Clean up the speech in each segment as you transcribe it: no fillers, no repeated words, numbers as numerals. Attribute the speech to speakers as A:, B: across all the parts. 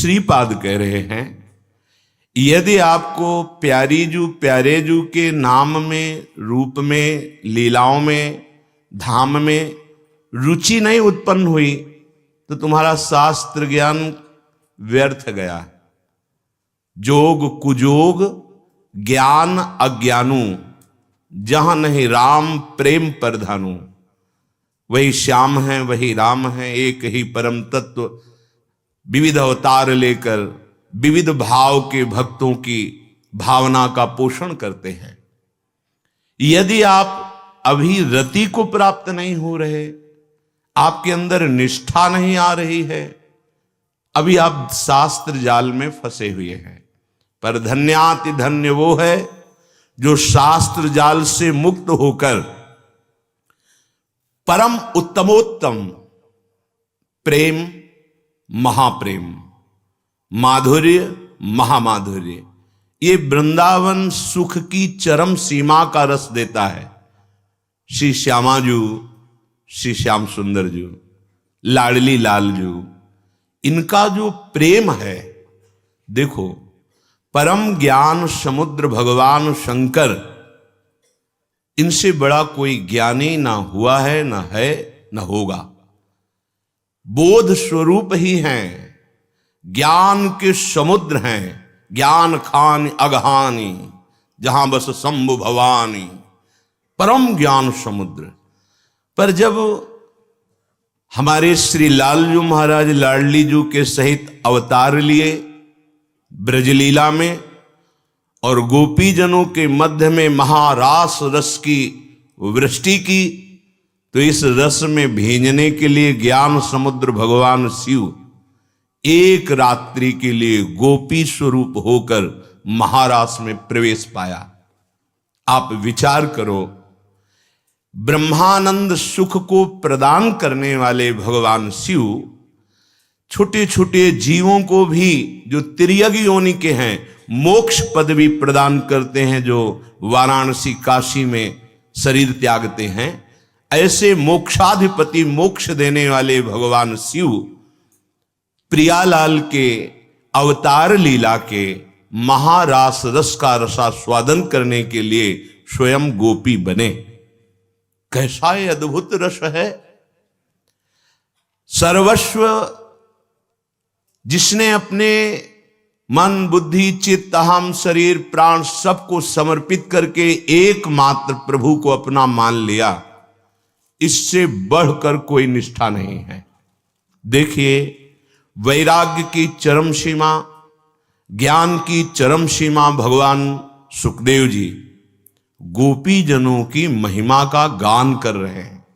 A: श्रीपाद कह रहे हैं, यदि आपको प्यारे जू के नाम में, रूप में, लीलाओं में, धाम में रुचि नहीं उत्पन्न हुई तो तुम्हारा शास्त्र ज्ञान व्यर्थ गया। जोग कुजोग ज्ञान अज्ञानू, जहां नहीं राम प्रेम परधानु। वही श्याम है, वही राम है, एक ही परम तत्व विविध अवतार लेकर विविध भाव के भक्तों की भावना का पोषण करते हैं। यदि आप अभी रति को प्राप्त नहीं हो रहे, आपके अंदर निष्ठा नहीं आ रही है, अभी आप शास्त्र जाल में फंसे हुए हैं। पर धन्याति धन्य वो है जो शास्त्र जाल से मुक्त होकर परम उत्तमोत्तम प्रेम, महाप्रेम, माधुर्य, महामाधुर्य, ये वृंदावन सुख की चरम सीमा का रस देता है। श्री श्यामाजू, श्री श्याम सुंदर जू, लाडली लाल जू, इनका जो प्रेम है, देखो परम ज्ञान समुद्र भगवान शंकर, इनसे बड़ा कोई ज्ञानी ना हुआ है, ना है, ना होगा। बोध स्वरूप ही हैं, ज्ञान के समुद्र हैं, ज्ञान खान अगहानी, जहां बस शंभु भवानी, परम ज्ञान समुद्र। पर जब हमारे श्री लालजू महाराज लाडली जू के सहित अवतार लिए ब्रजलीला में और गोपी जनों के मध्य में महारास रस की वृष्टि की, तो इस रस में भींजने के लिए ज्ञान समुद्र भगवान शिव एक रात्रि के लिए गोपी स्वरूप होकर महारास में प्रवेश पाया। आप विचार करो, ब्रह्मानंद सुख को प्रदान करने वाले भगवान शिव छोटे छोटे जीवों को भी, जो तिर्यग योनि के हैं, मोक्ष पदवी प्रदान करते हैं, जो वाराणसी काशी में शरीर त्यागते हैं। ऐसे मोक्षाधिपति, मोक्ष देने वाले भगवान शिव प्रियालाल के अवतार लीला के महारास रस का रसास्वादन करने के लिए स्वयं गोपी बने। कैसा ये अद्भुत रस है। सर्वस्व जिसने अपने मन, बुद्धि, चित्त, अहम, शरीर, प्राण सबको समर्पित करके एकमात्र प्रभु को अपना मान लिया, इससे बढ़कर कोई निष्ठा नहीं है। देखिए, वैराग्य की चरम सीमा, ज्ञान की चरम सीमा भगवान सुखदेव जी गोपी जनों की महिमा का गान कर रहे हैं।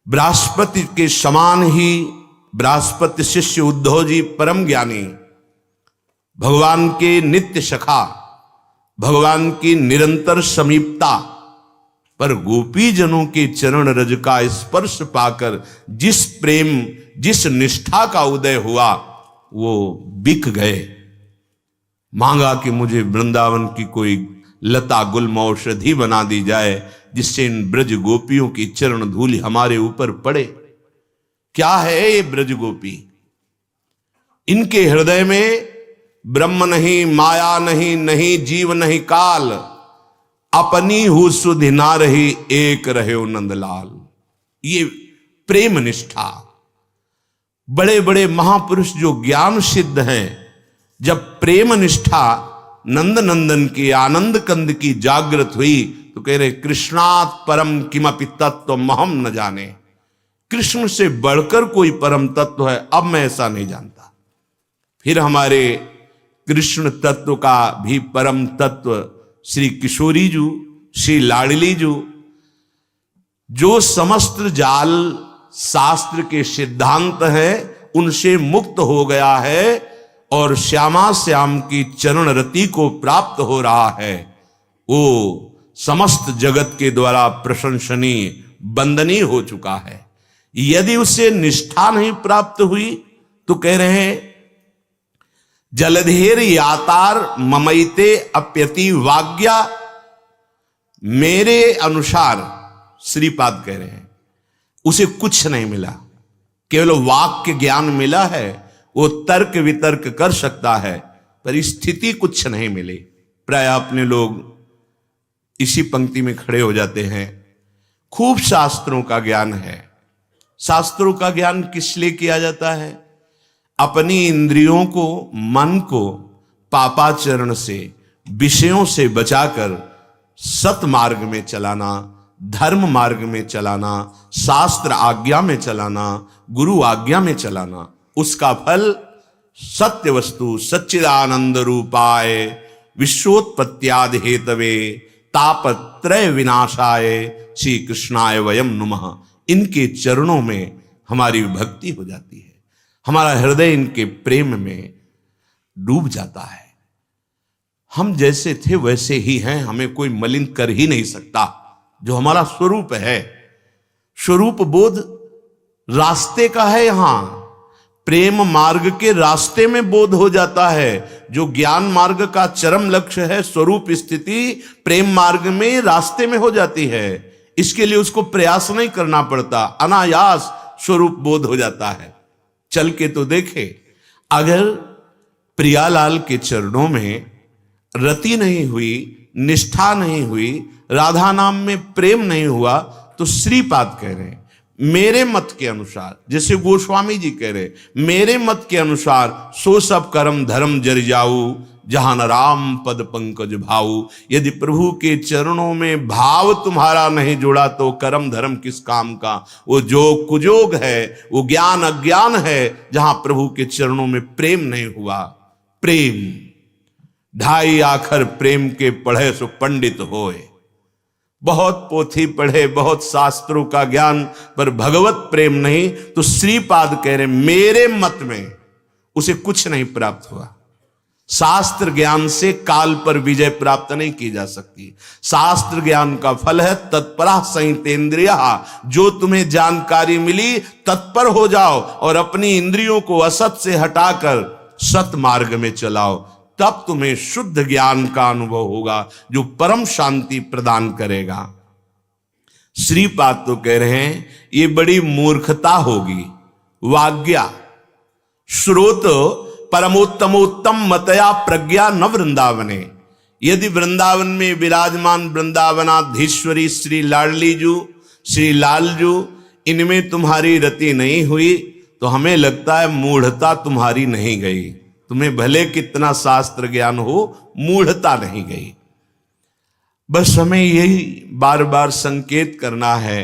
A: बृहस्पति के समान ही बृहस्पति शिष्य उद्धव जी परम ज्ञानी, भगवान के नित्य सखा, भगवान की निरंतर समीपता, पर गोपी जनों के चरण रज का स्पर्श पाकर जिस प्रेम, जिस निष्ठा का उदय हुआ, वो बिक गए। मांगा कि मुझे वृंदावन की कोई लता गुल्म औषधि बना दी जाए, जिससे इन ब्रज गोपियों की चरण धूलि हमारे ऊपर पड़े। क्या है ये ब्रज गोपी? इनके हृदय में ब्रह्म नहीं, माया नहीं, नहीं जीव नहीं काल, अपनी हु सुधि ना रही, एक रहे नंदलाल। ये प्रेम निष्ठा। बड़े बड़े महापुरुष जो ज्ञान सिद्ध हैं, जब प्रेम निष्ठा नंद नंदन की, आनंद कंद की जागृत हुई, तो कह रहे कृष्णात् परम किमपि तत्व महम न जाने। कृष्ण से बढ़कर कोई परम तत्व है, अब मैं ऐसा नहीं जानता। फिर हमारे कृष्ण तत्व का भी परम तत्व श्री किशोरी जू, श्री लाडली जू, जो समस्त जाल शास्त्र के सिद्धांत है उनसे मुक्त हो गया है और श्यामा श्याम की चरण रति को प्राप्त हो रहा है, वो समस्त जगत के द्वारा प्रशंसनीय, वंदनीय हो चुका है। यदि उसे निष्ठा नहीं प्राप्त हुई तो कह रहे हैं जलधेर यातार ममैते अप्यति वाग्या। मेरे अनुसार श्रीपाद कह रहे हैं उसे कुछ नहीं मिला, केवल वाक्य ज्ञान मिला है। वो तर्क वितर्क कर सकता है, पर स्थिति कुछ नहीं मिली। प्राय अपने लोग इसी पंक्ति में खड़े हो जाते हैं। खूब शास्त्रों का ज्ञान है। शास्त्रों का ज्ञान किस लिए किया जाता है? अपनी इंद्रियों को, मन को पापाचरण से, विषयों से बचाकर सत मार्ग में चलाना, धर्म मार्ग में चलाना, शास्त्र आज्ञा में चलाना, गुरु आज्ञा में चलाना। उसका फल सत्य वस्तु सच्चिदानंद रूपाय विश्वोत्पत्त्यादि हेतवे तापत्रय विनाशाय श्री कृष्णाय वयम नुमः। इनके चरणों में हमारी भक्ति हो जाती है, हमारा हृदय इनके प्रेम में डूब जाता है। हम जैसे थे वैसे ही हैं, हमें कोई मलिन कर ही नहीं सकता। जो हमारा स्वरूप है, स्वरूप बोध रास्ते का है। यहां प्रेम मार्ग के रास्ते में बोध हो जाता है। जो ज्ञान मार्ग का चरम लक्ष्य है, स्वरूप स्थिति प्रेम मार्ग में रास्ते में हो जाती है। इसके लिए उसको प्रयास नहीं करना पड़ता, अनायास स्वरूप बोध हो जाता है। चल के तो देखे, अगर प्रियालाल के चरणों में रति नहीं हुई, निष्ठा नहीं हुई, राधा नाम में प्रेम नहीं हुआ, तो श्रीपाद कह रहे हैं मेरे मत के अनुसार, जैसे गोस्वामी जी कह रहे मेरे मत के अनुसार सो सब कर्म धर्म जर जाऊ जहां न राम पद पंकज भाऊ। यदि प्रभु के चरणों में भाव तुम्हारा नहीं जुड़ा तो कर्म धर्म किस काम का। वो जोग कुजोग है, वो ज्ञान अज्ञान है, जहां प्रभु के चरणों में प्रेम नहीं हुआ। प्रेम ढाई आखर प्रेम के पढ़े सो पंडित होए। बहुत पोथी पढ़े, बहुत शास्त्रों का ज्ञान, पर भगवत प्रेम नहीं। तो श्रीपाद कह रहे मेरे मत में उसे कुछ नहीं प्राप्त हुआ। शास्त्र ज्ञान से काल पर विजय प्राप्त नहीं की जा सकती। शास्त्र ज्ञान का फल है तत्परा संहितेन्द्रिया। जो तुम्हें जानकारी मिली तत्पर हो जाओ और अपनी इंद्रियों को असत से हटाकर सत मार्ग में चलाओ, तब तुम्हें शुद्ध ज्ञान का अनुभव होगा जो परम शांति प्रदान करेगा। श्रीपाद तो कह रहे हैं ये बड़ी मूर्खता होगी। वाग्या श्रोत परमोत्तमोत्तम मतया प्रज्ञा न वृंदावने। यदि वृंदावन में विराजमान वृंदावनाधीश्वरी श्री लाडलीजू, श्री लालजू, इनमें तुम्हारी रति नहीं हुई तो हमें लगता है मूढ़ता तुम्हारी नहीं गई। तुम्हें भले कितना शास्त्र ज्ञान हो, मूढ़ता नहीं गई। बस हमें यही बार बार संकेत करना है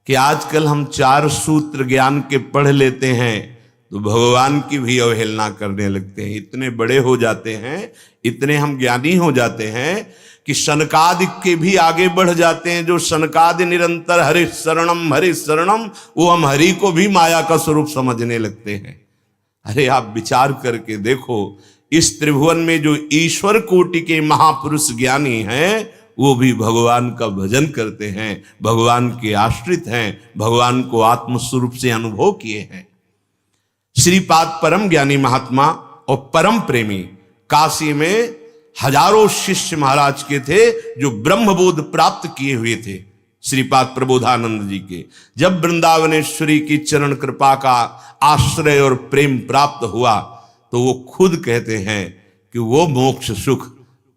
A: कि आजकल हम 4 सूत्र ज्ञान के पढ़ लेते हैं तो भगवान की भी अवहेलना करने लगते हैं। इतने बड़े हो जाते हैं, इतने हम ज्ञानी हो जाते हैं कि सनकादि के भी आगे बढ़ जाते हैं। जो सनकादि निरंतर हरि शरणम, वो हम हरि को भी माया का स्वरूप समझने लगते हैं। अरे आप विचार करके देखो, इस त्रिभुवन में जो ईश्वर कोटि के महापुरुष ज्ञानी हैं वो भी भगवान का भजन करते हैं, भगवान के आश्रित हैं, भगवान को आत्मस्वरूप से अनुभव किए हैं। श्रीपाद परम ज्ञानी महात्मा और परम प्रेमी, काशी में हजारों शिष्य महाराज के थे जो ब्रह्मबोध प्राप्त किए हुए थे। श्रीपाद प्रबोधानंद जी के जब वृंदावनेश्वरी की चरण कृपा का आश्रय और प्रेम प्राप्त हुआ तो वो खुद कहते हैं कि वो मोक्ष सुख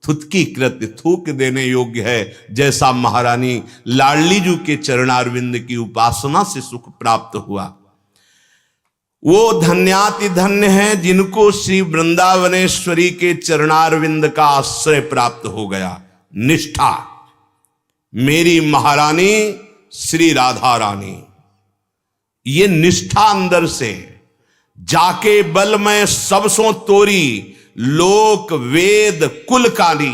A: थुतकी कृत्य थूक देने योग्य है, जैसा महारानी लाडलीजू के चरणारविंद की उपासना से सुख प्राप्त हुआ। वो धन्याति धन्य हैं जिनको श्री वृंदावनेश्वरी के चरणारविंद का आश्रय प्राप्त हो गया। निष्ठा, मेरी महारानी श्री राधा रानी, ये निष्ठा अंदर से जाके बल में सबसों तोरी लोक वेद कुल कानी।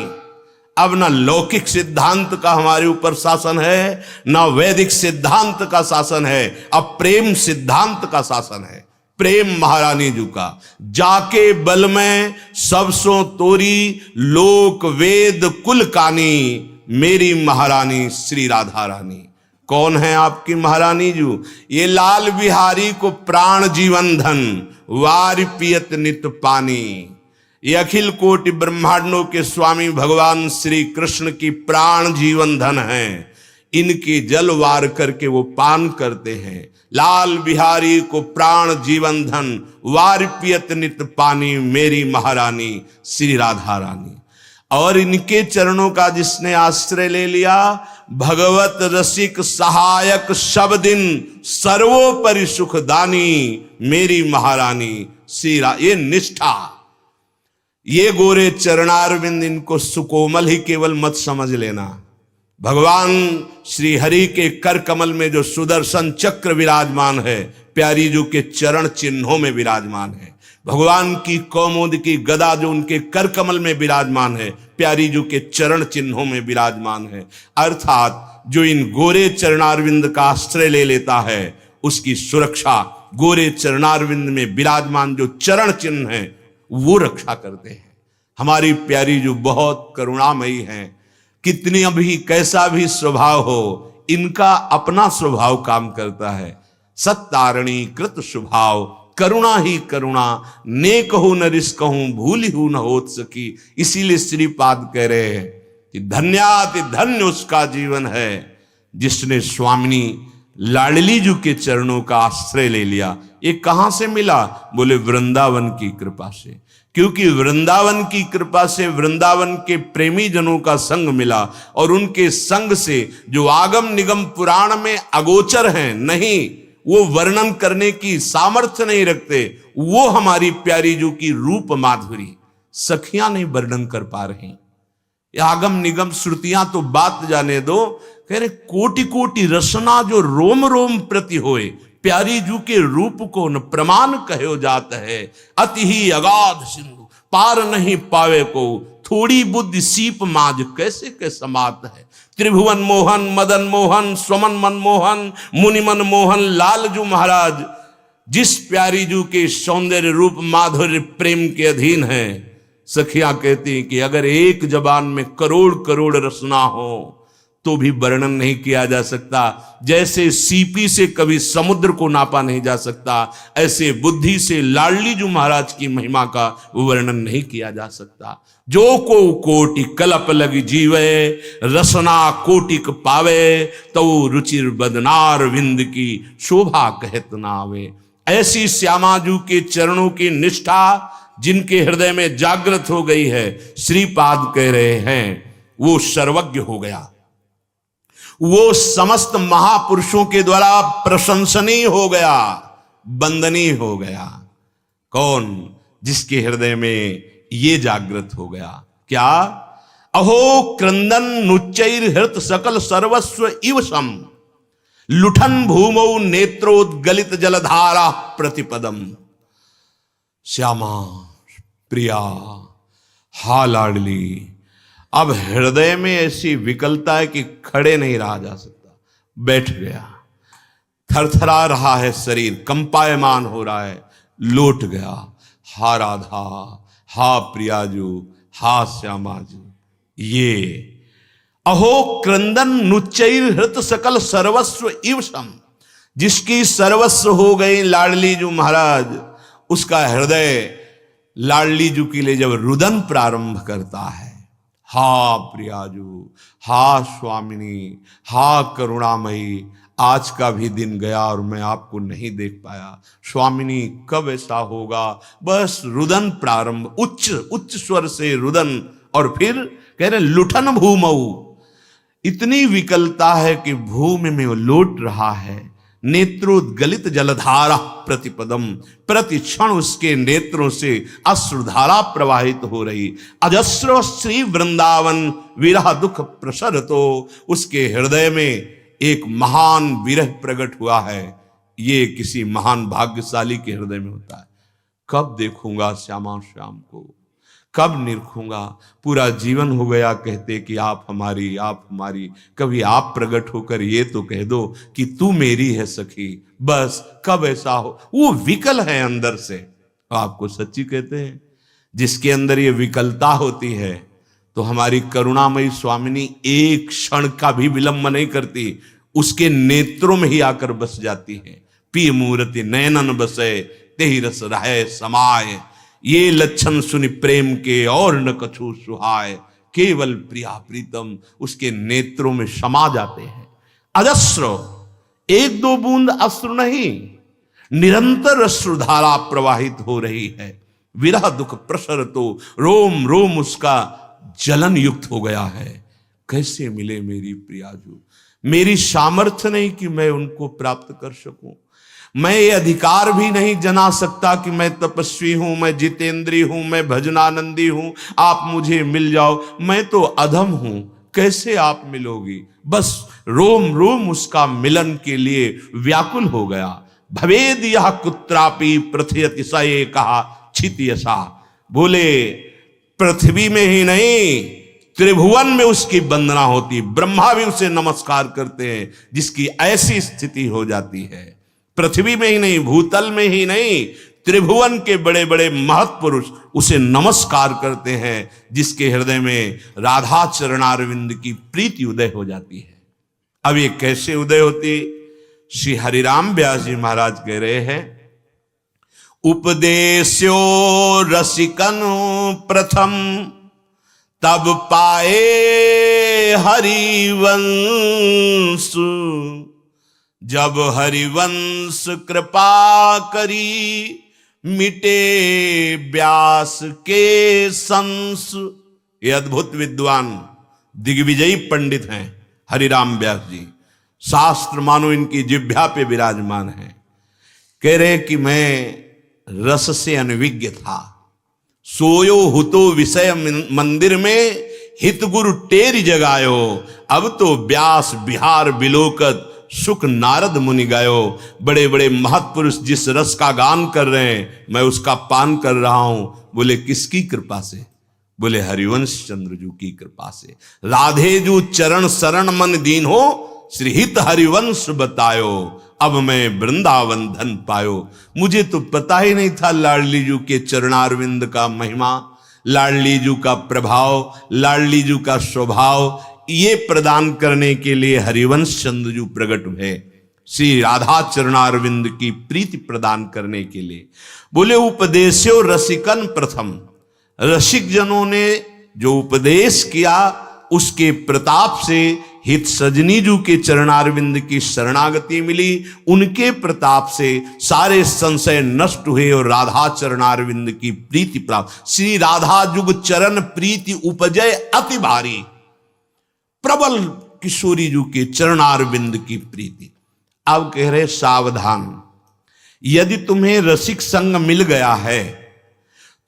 A: अब न लौकिक सिद्धांत का हमारे ऊपर शासन है, न वैदिक सिद्धांत का शासन है, अब प्रेम सिद्धांत का शासन है। प्रेम महारानी जी का जाके बल में सबसों तोरी लोक वेद कुल कानी, मेरी महारानी श्री राधा रानी। कौन है आपकी महारानी जी? ये लाल बिहारी को प्राण जीवन धन वार पियत नित पानी। ये अखिल कोटि ब्रह्मांडों के स्वामी भगवान श्री कृष्ण की प्राण जीवन धन है। इनके जल वार करके वो पान करते हैं। लाल बिहारी को प्राण जीवन धन, वार पियत नित पानी मेरी महारानी श्री राधा रानी। और इनके चरणों का जिसने आश्रय ले लिया, भगवत रसिक सहायक सब दिन सर्वोपरि सुखदानी मेरी महारानी श्री ये निष्ठा, ये गोरे चरणारविंद, इनको सुकोमल ही केवल मत समझ लेना। भगवान श्री हरि के कर कमल में जो सुदर्शन चक्र विराजमान है, प्यारी जी के चरण चिन्हों में विराजमान है। भगवान की कौमुद की गदा जो उनके कर कमल में विराजमान है, प्यारी जी के चरण चिन्हों में विराजमान है। अर्थात जो इन गोरे चरणारविंद का आश्रय ले लेता है, उसकी सुरक्षा गोरे चरणारविंद में विराजमान जो चरण चिन्ह है वो रक्षा करते हैं। हमारी प्यारी जो बहुत करुणामयी हैं, कितनी भी कैसा भी स्वभाव हो, इनका अपना स्वभाव काम करता है। सत्तारणी कृत स्वभाव, करुणा ही करुणा, नेक हो न रिस कहूं, भूली हूं न होत सकी। इसीलिए श्रीपाद कह रहे हैं कि धन्याति धन्य उसका जीवन है जिसने स्वामिनी लाडली जी के चरणों का आश्रय ले लिया। ये कहां से मिला? बोले वृंदावन की कृपा से। क्योंकि वृंदावन की कृपा से वृंदावन के प्रेमी जनों का संग मिला, और उनके संग से जो आगम निगम पुराण में अगोचर हैं, नहीं वो वर्णन करने की सामर्थ्य नहीं रखते, वो हमारी प्यारी जी की रूप माधुरी सखियां नहीं वर्णन कर पा रही। आगम निगम श्रुतियां तो बात जाने दो, कह रहे कोटि कोटि रसना जो रोम रोम प्रति होए, प्यारी जू के रूप को न प्रमाण कहो जात है। अति ही अगाध सिंधु पार नहीं पावे को, थोड़ी बुद्धि सीप माज कैसे के समात है। त्रिभुवन मोहन मदन मोहन स्वमन मनमोहन मुनि मन मोहन लाल जू महाराज जिस प्यारी जू के सौंदर्य रूप माधुर्य प्रेम के अधीन है। सखियां कहती कि अगर एक जबान में करोड़ करोड़ रसना हो तो भी वर्णन नहीं किया जा सकता। जैसे सीपी से कभी समुद्र को नापा नहीं जा सकता, ऐसे बुद्धि से लाडली जी महाराज की महिमा का वर्णन नहीं किया जा सकता। जो को कोटि कलप लगी जीवे, रसना कोटिक पावे, तो रुचिर बदनार विंद की शोभा कहत ना आवे। ऐसी श्यामाजू के चरणों की निष्ठा जिनके हृदय में जागृत हो गई है, श्रीपाद कह रहे हैं वो सर्वज्ञ हो गया, वो समस्त महापुरुषों के द्वारा प्रशंसनीय हो गया, वंदनीय हो गया। कौन? जिसके हृदय में ये जागृत हो गया। क्या? अहो क्रंदन नुच्चैर हृत सकल सर्वस्व इव सम, लुठन भूमौ नेत्रोद्गलित जलधारा प्रतिपदम। श्यामा प्रिया हा लाडली, अब हृदय में ऐसी विकलता है कि खड़े नहीं रहा जा सकता, बैठ गया, थरथरा रहा है शरीर, कंपायमान हो रहा है, लौट गया। हा राधा, हा प्रियाजू, हा श्यामाजू। ये अहो क्रंदन नुच्चैर हृत सकल सर्वस्व इव सम, जिसकी सर्वस्व हो गई लाडली जू महाराज, उसका हृदय लाडली जू के लिए जब रुदन प्रारंभ करता है, हा प्रियाजू, हा स्वामिनी, हा करुणामयी, आज का भी दिन गया और मैं आपको नहीं देख पाया। स्वामिनी कब ऐसा होगा? बस रुदन प्रारंभ, उच्च उच्च स्वर से रुदन, और फिर कह रहे लुठन भूमऊ, इतनी विकलता है कि भूमि में वो लौट रहा है। नेत्रोद्गलित जलधारा प्रतिपदम, प्रति क्षण उसके नेत्रों से अश्रुधारा प्रवाहित हो रही। अजस्र श्री वृंदावन विरह दुख प्रसरतो, उसके हृदय में एक महान विरह प्रकट हुआ है। ये किसी महान भाग्यशाली के हृदय में होता है। कब देखूंगा श्यामा श्याम को, कब निरखूंगा? पूरा जीवन हो गया कहते कि आप हमारी, आप हमारी। कभी आप प्रकट होकर ये तो कह दो कि तू मेरी है सखी। बस कब ऐसा हो? वो विकल है अंदर से। आपको सच्ची कहते हैं, जिसके अंदर ये विकलता होती है तो हमारी करुणामयी स्वामिनी एक क्षण का भी विलंब नहीं करती, उसके नेत्रों में ही आकर बस जाती है। पी मूर्ति नयनन बसे, तेहि रस रहे समाये, ये लक्षण सुनि प्रेम के और न कछु सुहाय। केवल प्रिया प्रीतम उसके नेत्रों में समा जाते हैं। अजस्र, एक दो बूंद अश्रु नहीं, निरंतर अश्रुधारा प्रवाहित हो रही है। विरह दुख प्रसर तो रोम रोम उसका जलन युक्त हो गया है। कैसे मिले मेरी प्रियाजू, मेरी सामर्थ्य नहीं कि मैं उनको प्राप्त कर सकूं। मैं ये अधिकार भी नहीं जना सकता कि मैं तपस्वी हूं, मैं जितेंद्री हूं, मैं भजनानंदी हूं, आप मुझे मिल जाओ। मैं तो अधम हूं, कैसे आप मिलोगी। बस रोम रोम उसका मिलन के लिए व्याकुल हो गया। भवेद यह कुत्रापि पृथ्वी सये कहा छितयसा। बोले पृथ्वी में ही नहीं, त्रिभुवन में उसकी वंदना होती, ब्रह्मा भी उसे नमस्कार करते हैं जिसकी ऐसी स्थिति हो जाती है। पृथ्वी में ही नहीं, भूतल में ही नहीं, त्रिभुवन के बड़े बड़े महत्पुरुष उसे नमस्कार करते हैं जिसके हृदय में राधा चरणारविंद की प्रीति उदय हो जाती है। अब ये कैसे उदय होती, श्री हरिराम व्यास जी महाराज कह रहे हैं, उपदेश्यो रसिकन प्रथम तब पाए हरिवंश, जब हरिवंश कृपा करी मिटे व्यास के संस। ये अद्भुत विद्वान दिग्विजयी पंडित हैं हरिराम व्यास जी। शास्त्र मानो इनकी जिह्वा पे विराजमान है। कह रहे कि मैं रस से अनविज्ञ था, सोयो हुतो विषय मंदिर में हित गुरु टेरी जगायो। अब तो व्यास बिहार बिलोकत सुख नारद मुनि गायो। बड़े बड़े महत्पुरुष जिस रस का गान कर रहे हैं मैं उसका पान कर रहा हूं। बोले किसकी कृपा से, बोले हरिवंश चंद्र जू की कृपा से। राधे जू चरण शरण मन दीन हो, श्रीहित हरिवंश बतायो। अब मैं वृंदावन धन पायो। मुझे तो पता ही नहीं था लाडली जू के चरणारविंद का महिमा, लाडली जू का प्रभाव, लाडली जू का स्वभाव। ये प्रदान करने के लिए हरिवंश चंद्र जू प्रकट हुए, श्री राधा चरणारविंद की प्रीति प्रदान करने के लिए। बोले उपदेशो रसिकन प्रथम, रसिक जनों ने जो उपदेश किया उसके प्रताप से हित सजनी जू के चरणारविंद की शरणागति मिली। उनके प्रताप से सारे संशय नष्ट हुए और राधा चरणारविंद की प्रीति प्राप्त। श्री राधा जुग चरण प्रीति उपजय अति भारी, प्रबल किशोरी जू के चरणारविंद की प्रीति। अब कह रहे सावधान, यदि तुम्हें रसिक संग मिल गया है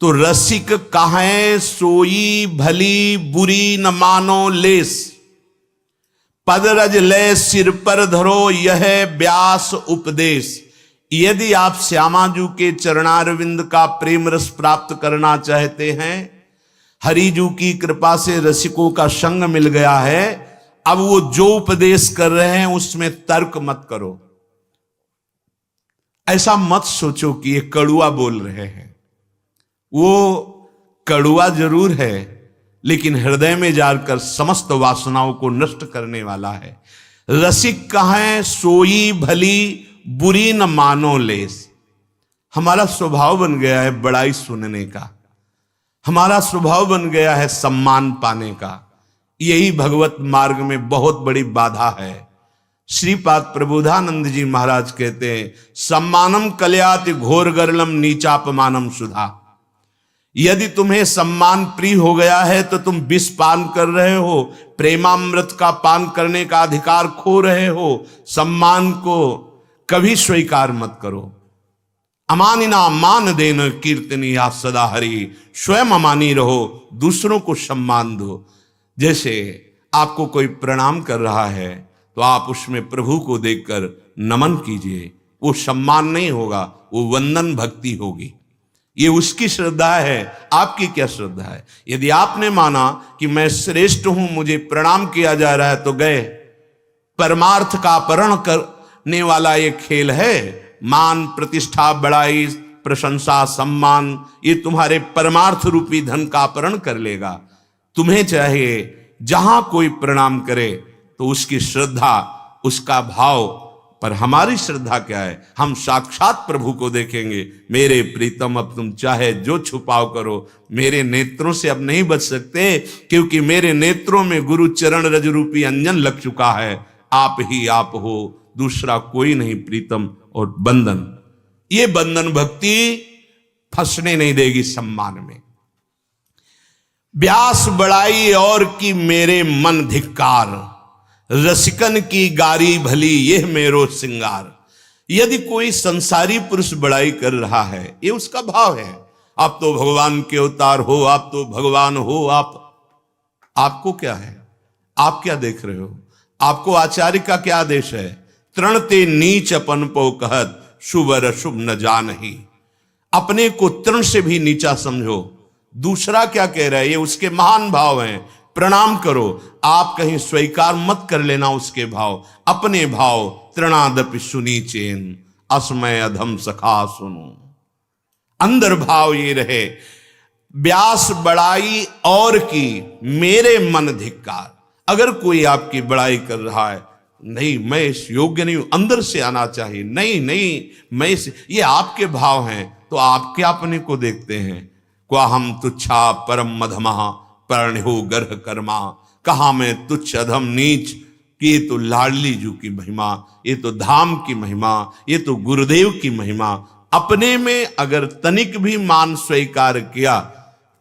A: तो रसिक कहें सोई भली बुरी न मानो लेस। पदरज ले सिर पर धरो यह व्यास उपदेश। यदि आप श्यामाजू के चरणारविंद का प्रेम रस प्राप्त करना चाहते हैं, हरिजू की कृपा से रसिकों का संग मिल गया है, अब वो जो उपदेश कर रहे हैं उसमें तर्क मत करो। ऐसा मत सोचो कि ये कड़ुआ बोल रहे हैं। वो कड़ुआ जरूर है लेकिन हृदय में जाकर समस्त वासनाओं को नष्ट करने वाला है। रसिक कहें सोई भली बुरी न मानो लेस। हमारा स्वभाव बन गया है बड़ाई सुनने का, हमारा स्वभाव बन गया है सम्मान पाने का। यही भगवत मार्ग में बहुत बड़ी बाधा है। श्रीपाद प्रबोधानंद जी महाराज कहते हैं, सम्मानम कल्याति घोर गर्लम नीचापमानम सुधा। यदि तुम्हें सम्मान प्रिय हो गया है तो तुम विष पान कर रहे हो, प्रेमामृत का पान करने का अधिकार खो रहे हो। सम्मान को कभी स्वीकार मत करो। अमानिना मान देना कीर्तनी या सदा हरि। स्वयं अमानी रहो, दूसरों को सम्मान दो। जैसे आपको कोई प्रणाम कर रहा है तो आप उसमें प्रभु को देखकर नमन कीजिए। वो सम्मान नहीं होगा, वो वंदन भक्ति होगी। ये उसकी श्रद्धा है, आपकी क्या श्रद्धा है। यदि आपने माना कि मैं श्रेष्ठ हूं, मुझे प्रणाम किया जा रहा है, तो गए। परमार्थ का अपहरण करने वाला ये खेल है। मान प्रतिष्ठा बड़ाई प्रशंसा सम्मान, ये तुम्हारे परमार्थ रूपी धन का अपहरण कर लेगा। तुम्हें चाहिए जहां कोई प्रणाम करे तो उसकी श्रद्धा, उसका भाव। पर हमारी श्रद्धा क्या है, हम साक्षात प्रभु को देखेंगे। मेरे प्रीतम अब तुम चाहे जो छुपाव करो, मेरे नेत्रों से अब नहीं बच सकते, क्योंकि मेरे नेत्रों में गुरु चरण रज रूपी अंजन लग चुका है। आप ही आप हो, दूसरा कोई नहीं प्रीतम। और बंधन, ये बंधन भक्ति फंसने नहीं देगी सम्मान में। व्यास बड़ाई और की मेरे मन धिक्कार, रसिकन की गारी भली यह मेरो सिंगार। यदि कोई संसारी पुरुष बड़ाई कर रहा है, ये उसका भाव है। आप तो भगवान के अवतार हो, आप तो भगवान हो, आपको क्या है? आप क्या देख रहे हो? आपको आचार्य का क्या आदेश है? तृणते नीच अपन पो कहत, शुभ और अशुभ न जानहि। अपने को तृण से भी नीचा समझो। दूसरा क्या कह रहा है, ये उसके महान भाव हैं, प्रणाम करो। आप कहीं स्वीकार मत कर लेना उसके भाव, अपने भाव। तृणादपि सुनी चेन, असमय अधम सखा सुनो। अंदर भाव ये रहे, व्यास बड़ाई और की मेरे मन धिक्कार। अगर कोई आपकी बड़ाई कर रहा है, नहीं मैं इस योग्य नहीं हूं, अंदर से आना चाहिए, नहीं नहीं मैं इस, ये आपके भाव हैं, तो आप क्या अपने को देखते हैं? क्वा हम तुच्छा परम मधमा प्रणहो गर्ह कर्मा। कहा मैं तुच्छ अधम नीच, कि ये तो लाडली जू की महिमा, ये तो धाम की महिमा, ये तो गुरुदेव की महिमा। अपने में अगर तनिक भी मान स्वीकार किया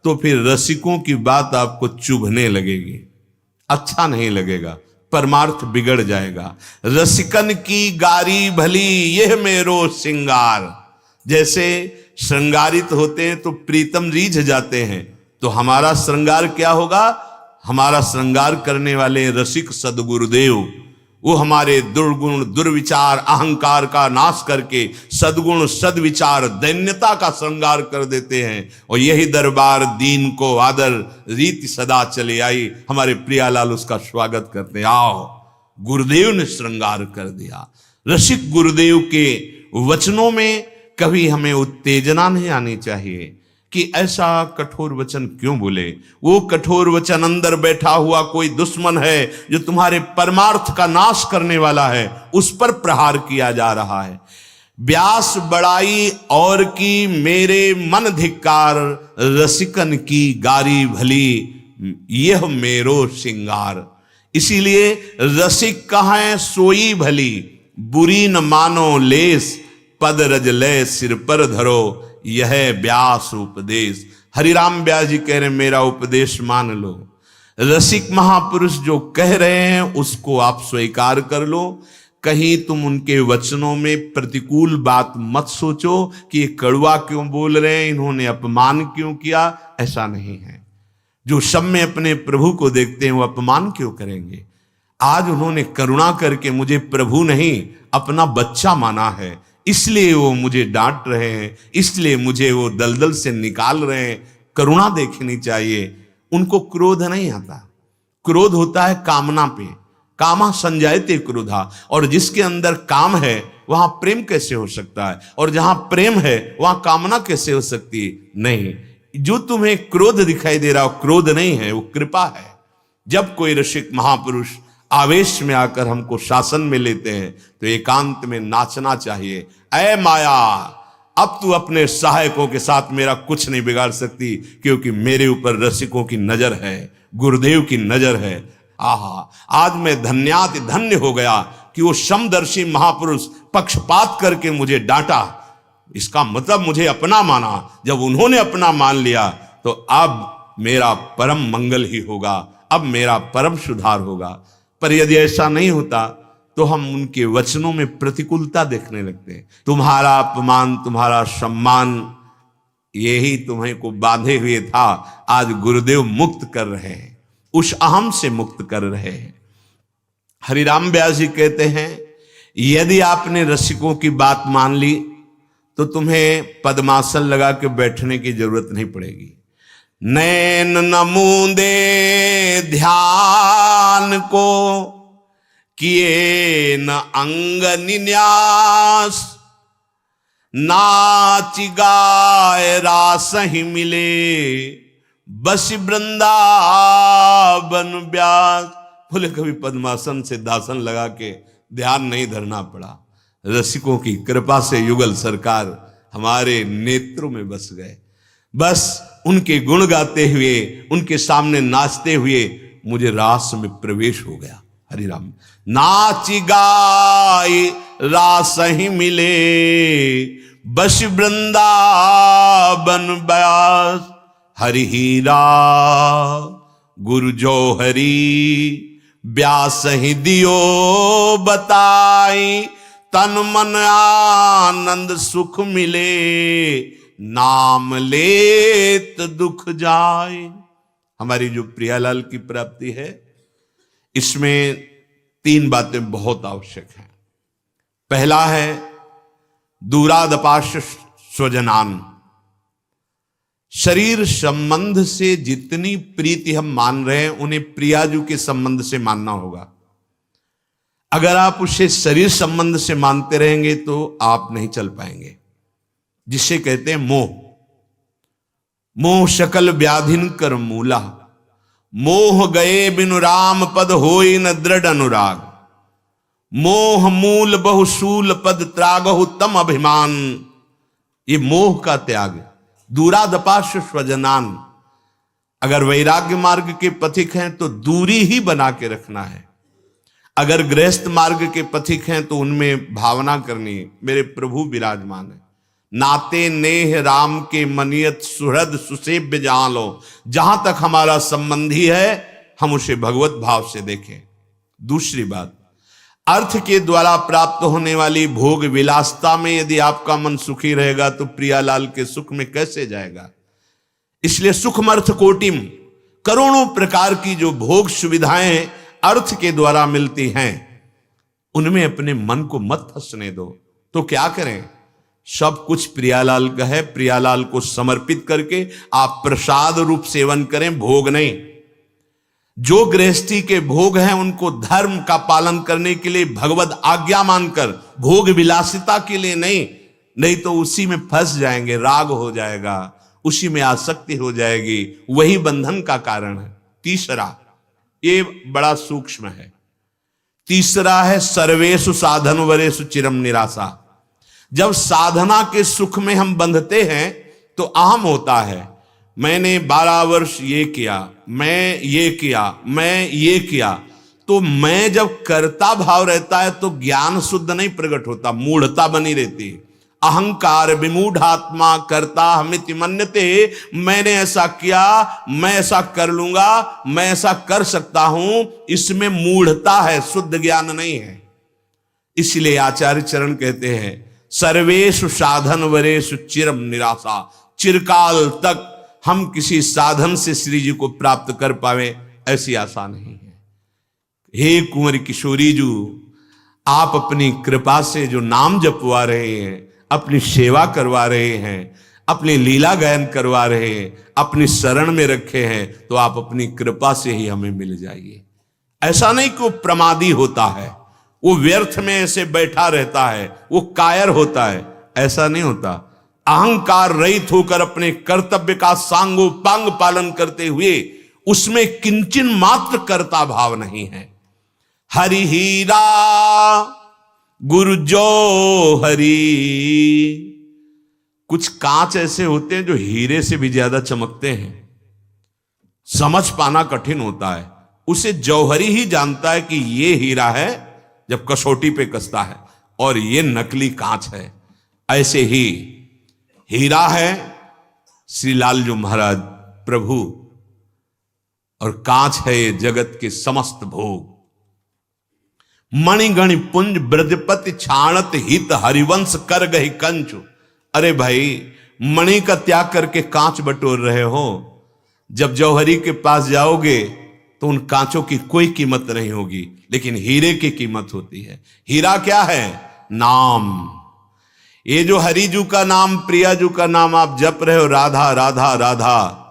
A: तो फिर रसिकों की बात आपको चुभने लगेगी, अच्छा नहीं लगेगा, परमार्थ बिगड़ जाएगा। रसिकन की गारी भली यह मेरो सिंगार। जैसे श्रृंगारित होते हैं तो प्रीतम रीझ जाते हैं, तो हमारा श्रृंगार क्या होगा? हमारा श्रृंगार करने वाले रसिक सदगुरुदेव, वो हमारे दुर्गुण दुर्विचार अहंकार का नाश करके सद्गुण सद्विचार दैन्यता का श्रृंगार कर देते हैं। और यही दरबार दीन को आदर रीति सदा चले आई। हमारे प्रियालाल उसका स्वागत करते हैं, आओ गुरुदेव ने श्रृंगार कर दिया। रसिक गुरुदेव के वचनों में कभी हमें उत्तेजना नहीं आनी चाहिए कि ऐसा कठोर वचन क्यों बोले। वो कठोर वचन अंदर बैठा हुआ कोई दुश्मन है जो तुम्हारे परमार्थ का नाश करने वाला है, उस पर प्रहार किया जा रहा है। व्यास बड़ाई और की मेरे मन धिक्कार, रसिकन की गारी भली यह मेरो सिंगार। इसीलिए रसिक कहां सोई भली, बुरी न मानो लेस, पद रज ले सिर पर धरो यह व्यास उपदेश। हरिराम व्यास जी कह रहे मेरा उपदेश मान लो। रसिक महापुरुष जो कह रहे हैं उसको आप स्वीकार कर लो। कहीं तुम उनके वचनों में प्रतिकूल बात मत सोचो कि ये कड़वा क्यों बोल रहे हैं, इन्होंने अपमान क्यों किया। ऐसा नहीं है। जो सब में अपने प्रभु को देखते हैं वो अपमान क्यों करेंगे। आज उन्होंने करुणा करके मुझे प्रभु नहीं अपना बच्चा माना है, इसलिए वो मुझे डांट रहे हैं, इसलिए मुझे वो दलदल से निकाल रहे हैं। करुणा देखनी चाहिए। उनको क्रोध नहीं आता, क्रोध होता है कामना पे। कामा संजायते क्रोधा, और जिसके अंदर काम है वहां प्रेम कैसे हो सकता है, और जहां प्रेम है वहां कामना कैसे हो सकती है? नहीं। जो तुम्हें क्रोध दिखाई दे रहा हो क्रोध नहीं है, वो कृपा है। जब कोई ऋषिक महापुरुष आवेश में आकर हमको शासन में लेते हैं तो एकांत में नाचना चाहिए। ऐ माया, अब तू अपने सहायकों के साथ मेरा कुछ नहीं बिगाड़ सकती, क्योंकि मेरे ऊपर रसिकों की नजर है, गुरुदेव की नजर है। आहा, आज मैं धन्याति धन्य हो गया कि वो समदर्शी महापुरुष पक्षपात करके मुझे डांटा। इसका मतलब मुझे अपना माना। जब उन्होंने अपना मान लिया तो अब मेरा परम मंगल ही होगा, अब मेरा परम सुधार होगा। पर यदि ऐसा नहीं होता तो हम उनके वचनों में प्रतिकूलता देखने लगते हैं। तुम्हारा अपमान, तुम्हारा सम्मान, यही तुम्हें को बांधे हुए था। आज गुरुदेव मुक्त कर रहे हैं, उस अहम से मुक्त कर रहे हैं। हरिराम व्यास जी कहते हैं, यदि आपने रसिकों की बात मान ली तो तुम्हें पद्मासन लगा के बैठने की जरूरत नहीं पड़ेगी। नैन नमूंदे ध्यान को, किए न अंग निन्यास, नाच गाय रास ही मिले, बस वृंदावन व्यास। बोले कभी पद्मासन से दासन लगा के ध्यान नहीं धरना पड़ा। रसिकों की कृपा से युगल सरकार हमारे नेत्रों में बस गए। बस उनके गुण गाते हुए, उनके सामने नाचते हुए मुझे रास में प्रवेश हो गया। हरि राम। नाच गाय रास ही मिले, बस वृंदावन व्यास। हरि हीरा गुरु जो हरि, व्यास ही दियो बताई। तन मन आनंद सुख मिले, नाम लेत दुख जाए। हमारी जो प्रियालाल की प्राप्ति है, इसमें 3 बातें बहुत आवश्यक हैं। पहला है दूरादपाश स्वजनान। शरीर संबंध से जितनी प्रीति हम मान रहे हैं, उन्हें प्रियाजू के संबंध से मानना होगा। अगर आप उसे शरीर संबंध से मानते रहेंगे तो आप नहीं चल पाएंगे, जिसे कहते हैं मोह। मोह शकल व्याधिन कर मूला, मोह गए बिनु राम पद होई न दृढ़ अनुराग। मोह मूल बहुसूल पद त्यागहु तम अभिमान। ये मोह का त्याग। दूरादपाश स्वजनान। अगर वैराग्य मार्ग के पथिक हैं तो दूरी ही बना के रखना है। अगर गृहस्थ मार्ग के पथिक हैं तो उनमें भावना करनी है, मेरे प्रभु विराजमान है। नाते नेह राम के मनियत सुहृद सुसेव्य जहां लो। जहां तक हमारा संबंधी है, हम उसे भगवत भाव से देखें। दूसरी बात, अर्थ के द्वारा प्राप्त होने वाली भोग विलासता में यदि आपका मन सुखी रहेगा तो प्रियालाल के सुख में कैसे जाएगा। इसलिए सुखमर्थ कोटिम, करोड़ों प्रकार की जो भोग सुविधाएं अर्थ के द्वारा मिलती हैं, उनमें अपने मन को मत फंसने दो। तो क्या करें, सब कुछ प्रियालाल का है, प्रियालाल को समर्पित करके आप प्रसाद रूप सेवन करें, भोग नहीं। जो गृहस्थी के भोग हैं उनको धर्म का पालन करने के लिए भगवत आज्ञा मानकर, भोग विलासिता के लिए नहीं तो उसी में फंस जाएंगे, राग हो जाएगा, उसी में आसक्ति हो जाएगी, वही बंधन का कारण है। तीसरा, ये बड़ा सूक्ष्म है। तीसरा है सर्वेषु साधन वरेषु चिरम निराशा। जब साधना के सुख में हम बंधते हैं तो अहम होता है, मैंने 12 वर्ष ये किया, मैं ये किया, मैं ये किया। तो मैं जब कर्ता भाव रहता है तो ज्ञान शुद्ध नहीं प्रकट होता, मूढ़ता बनी रहती है। अहंकार विमूढ़ात्मा कर्ता हमिति मन्यते। मैंने ऐसा किया, मैं ऐसा कर लूंगा, मैं ऐसा कर सकता हूं, इसमें मूढ़ता है, शुद्ध ज्ञान नहीं है। इसलिए आचार्य चरण कहते हैं सर्वेषु साधन वरेषु चिरम निराशा। चिरकाल तक हम किसी साधन से श्री जी को प्राप्त कर पावे, ऐसी आशा नहीं है। हे कुंवर किशोरी जी, आप अपनी कृपा से जो नाम जपवा रहे हैं, अपनी सेवा करवा रहे हैं, अपनी लीला गायन करवा रहे हैं, अपनी शरण में रखे हैं, तो आप अपनी कृपा से ही हमें मिल जाइए। ऐसा नहीं कि वो प्रमादी होता है, वो व्यर्थ में ऐसे बैठा रहता है, वो कायर होता है, ऐसा नहीं होता। अहंकार रहित होकर अपने कर्तव्य का सांगोपांग पालन करते हुए उसमें किंचन मात्र कर्ता भाव नहीं है। हरि हीरा गुरु जो हरि। कुछ कांच ऐसे होते हैं जो हीरे से भी ज्यादा चमकते हैं, समझ पाना कठिन होता है। उसे जौहरी ही जानता है कि ये हीरा है जब कसौटी पे कसता है, और ये नकली कांच है। ऐसे ही हीरा है श्री लालजू महाराज प्रभु, और कांच है ये जगत के समस्त भोग। मणिगणि पुंज ब्रजपति छाणत हित हरिवंश कर गही कंचु। अरे भाई, मणि का त्याग करके कांच बटोर रहे हो, जब जौहरी के पास जाओगे तो उन कांचों की कोई कीमत नहीं होगी, लेकिन हीरे की कीमत होती है। हीरा क्या है? नाम। ये जो हरिजू का नाम, प्रियाजू का नाम आप जप रहे हो, राधा राधा राधा,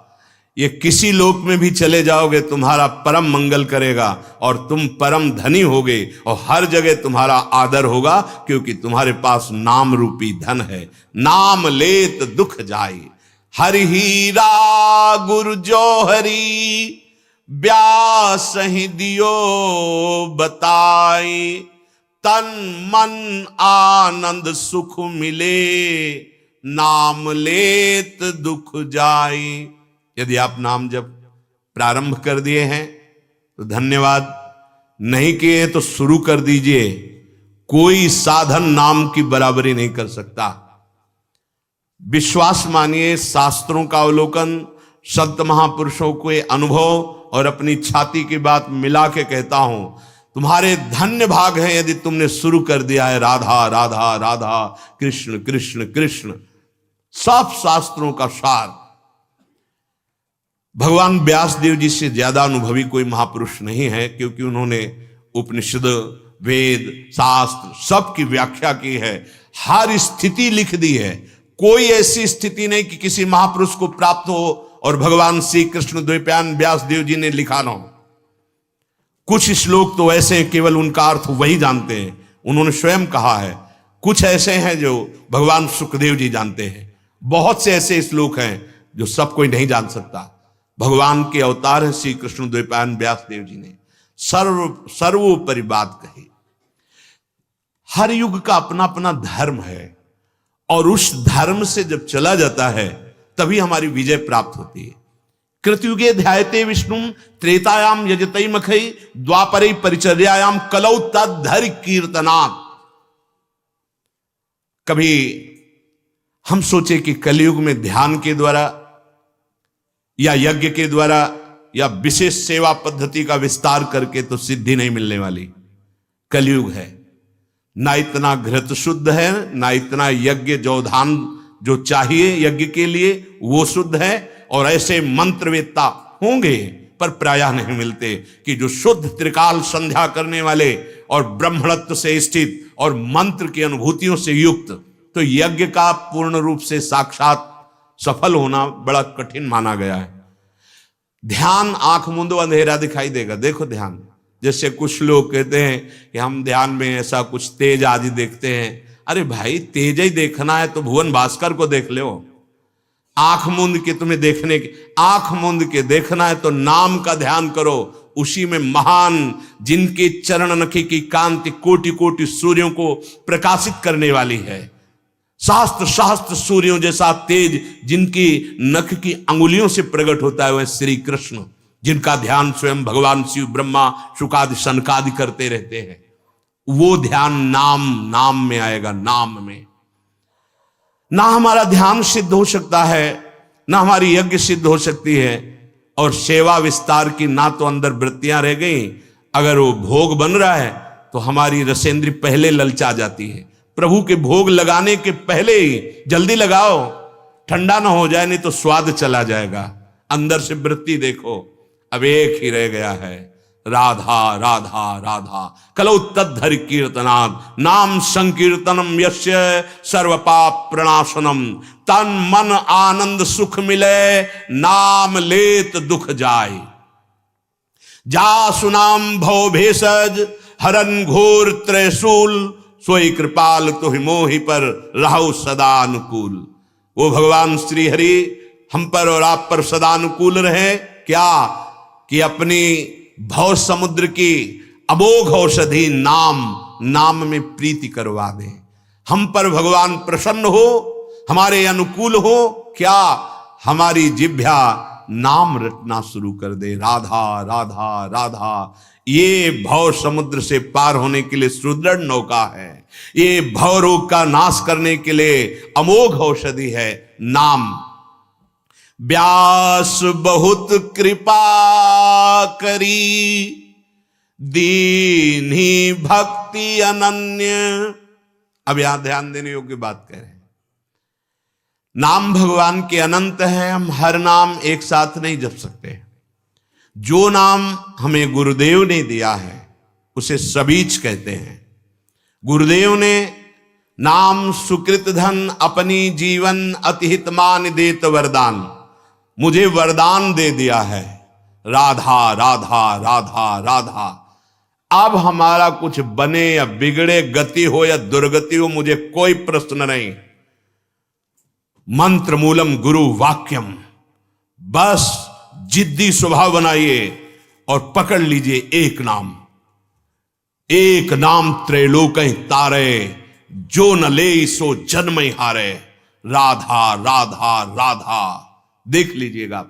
A: ये किसी लोक में भी चले जाओगे तुम्हारा परम मंगल करेगा, और तुम परम धनी होगे, और हर जगह तुम्हारा आदर होगा, क्योंकि तुम्हारे पास नाम रूपी धन है। नाम लेत दुख जाए। हरि हीरा गुरु जो हरि, व्यास ही दियो बताई। तन मन आनंद सुख मिले, नाम लेत दुख जाए। यदि आप नाम जब प्रारंभ कर दिए हैं तो धन्यवाद। नहीं किए तो शुरू कर दीजिए। कोई साधन नाम की बराबरी नहीं कर सकता। विश्वास मानिए, शास्त्रों का अवलोकन, संत महापुरुषों के अनुभव और अपनी छाती की बात मिला के कहता हूं, तुम्हारे धन्य भाग हैं यदि तुमने शुरू कर दिया है राधा राधा राधा, कृष्ण कृष्ण कृष्ण। सब शास्त्रों का सार। भगवान व्यास देव जी से ज्यादा अनुभवी कोई महापुरुष नहीं है, क्योंकि उन्होंने उपनिषद, वेद, शास्त्र सब की व्याख्या की है, हर स्थिति लिख दी है। कोई ऐसी स्थिति नहीं कि किसी महापुरुष को प्राप्त हो और भगवान श्री कृष्ण द्वैपायन व्यास देव जी ने लिखा ना हो। कुछ श्लोक तो ऐसे हैं केवल उनका अर्थ वही जानते हैं, उन्होंने स्वयं कहा है। कुछ ऐसे हैं जो भगवान सुखदेव जी जानते हैं। बहुत से ऐसे श्लोक हैं जो सब कोई नहीं जान सकता। भगवान के अवतार है श्री कृष्ण द्वैपायन व्यास देव जी ने सर्वोपरि बात कही। हर युग का अपना अपना धर्म है, और उस धर्म से जब चला जाता है तभी हमारी विजय प्राप्त होती है। कृतयुगे ध्यायते विष्णु, त्रेतायाम यजतै मखै, द्वापरे परिचर्यायाम कलौ तद्धरि कीर्तनात्। कभी हम सोचे कि कलयुग में ध्यान के द्वारा या यज्ञ के द्वारा या विशेष सेवा पद्धति का विस्तार करके तो सिद्धि नहीं मिलने वाली। कलयुग है, ना इतना घृत शुद्ध है, ना इतना यज्ञ जौधान जो चाहिए यज्ञ के लिए वो शुद्ध है, और ऐसे मंत्रवेत्ता होंगे पर प्रायः नहीं मिलते कि जो शुद्ध त्रिकाल संध्या करने वाले और ब्रह्मणत्व से स्थित और मंत्र की अनुभूतियों से युक्त। तो यज्ञ का पूर्ण रूप से साक्षात सफल होना बड़ा कठिन माना गया है। ध्यान आंख मूंदो अंधेरा दिखाई देगा। देखो ध्यान, जैसे कुछ लोग कहते हैं कि हम ध्यान में ऐसा कुछ तेज आदि देखते हैं। अरे भाई, तेज ही देखना है तो भुवन भास्कर को देख लो। आंख मूंद के तुम्हें देखने की, आंख मूंद के देखना है तो नाम का ध्यान करो। उसी में महान, जिनके चरण नखी की कांति कोटि कोटि सूर्यों को प्रकाशित करने वाली है, शास्त्र शास्त्र सूर्यों जैसा तेज जिनकी नख की अंगुलियों से प्रकट होता है, वह श्री कृष्ण, जिनका ध्यान स्वयं भगवान शिव, ब्रह्मा, शुकादि, सनकादि करते रहते हैं। वो ध्यान नाम में आएगा। नाम में ना हमारा ध्यान सिद्ध हो सकता है, ना हमारी यज्ञ सिद्ध हो सकती है, और सेवा विस्तार की ना तो अंदर वृत्तियां रह गई। अगर वो भोग बन रहा है तो हमारी रसेंद्री पहले ललचा जाती है। प्रभु के भोग लगाने के पहले ही जल्दी लगाओ, ठंडा ना हो जाए, नहीं तो स्वाद चला जाएगा। अंदर से वृत्ति देखो, अब एक ही रह गया है, राधा राधा राधा। कलौ तद्धरि कीर्तनात्, नाम संकीर्तनम यस्य सर्व पाप प्रणाशनम। तन मन आनंद सुख मिले, नाम लेत दुख जाए। जा सुनाम भव भेषज, हरन घोर त्रैशूल। सोई कृपाल तुहि मोहि पर रहो सदा अनुकूल। वो भगवान श्री हरि हम पर और आप पर सदा अनुकूल रहे। क्या कि अपनी भव समुद्र की अमोघ औषधि नाम में प्रीति करवा दे। हम पर भगवान प्रसन्न हो, हमारे अनुकूल हो। क्या हमारी जिह्वा नाम रटना शुरू कर दे, राधा राधा राधा। ये भव समुद्र से पार होने के लिए सुदृढ़ नौका है। ये भव रोग का नाश करने के लिए अमोघ औषधि है नाम। व्यास बहुत कृपा करी, दीन्ही भक्ति अनन्य। अब यहां ध्यान देने योग्य बात कह रहे हैं। नाम भगवान के अनंत है, हम हर नाम एक साथ नहीं जप सकते। जो नाम हमें गुरुदेव ने दिया है उसे सबीच कहते हैं। गुरुदेव ने नाम सुकृत धन अपनी जीवन अतिहित मान देत वरदान, मुझे वरदान दे दिया है, राधा राधा राधा राधा। अब हमारा कुछ बने या बिगड़े, गति हो या दुर्गति हो, मुझे कोई प्रश्न नहीं। मंत्र मूलम गुरु वाक्यम। बस जिद्दी स्वभाव बनाइए और पकड़ लीजिए एक नाम। एक नाम त्रैलोकय तारे, जो न ले सो जन्म हारे। राधा राधा राधा। देख लीजिएगा,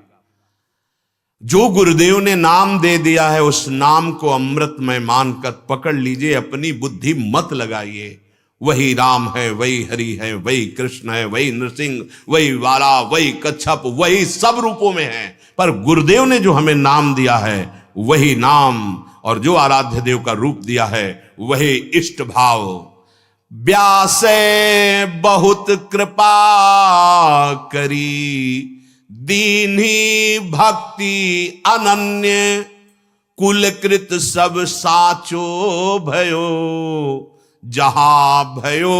A: जो गुरुदेव ने नाम दे दिया है उस नाम को अमृतमय मानकर पकड़ लीजिए, अपनी बुद्धि मत लगाइए। वही राम है, वही हरि है, वही कृष्ण है, वही नृसिंह, वही वाला, वही कच्छप, वही सब रूपों में है। पर गुरुदेव ने जो हमें नाम दिया है वही नाम, और जो आराध्य देव का रूप दिया है वही इष्ट भाव। व्यासे बहुत कृपा करी, दीन्ही भक्ति अनन्य, कुलकृत सब साचो भयो, जहां भयो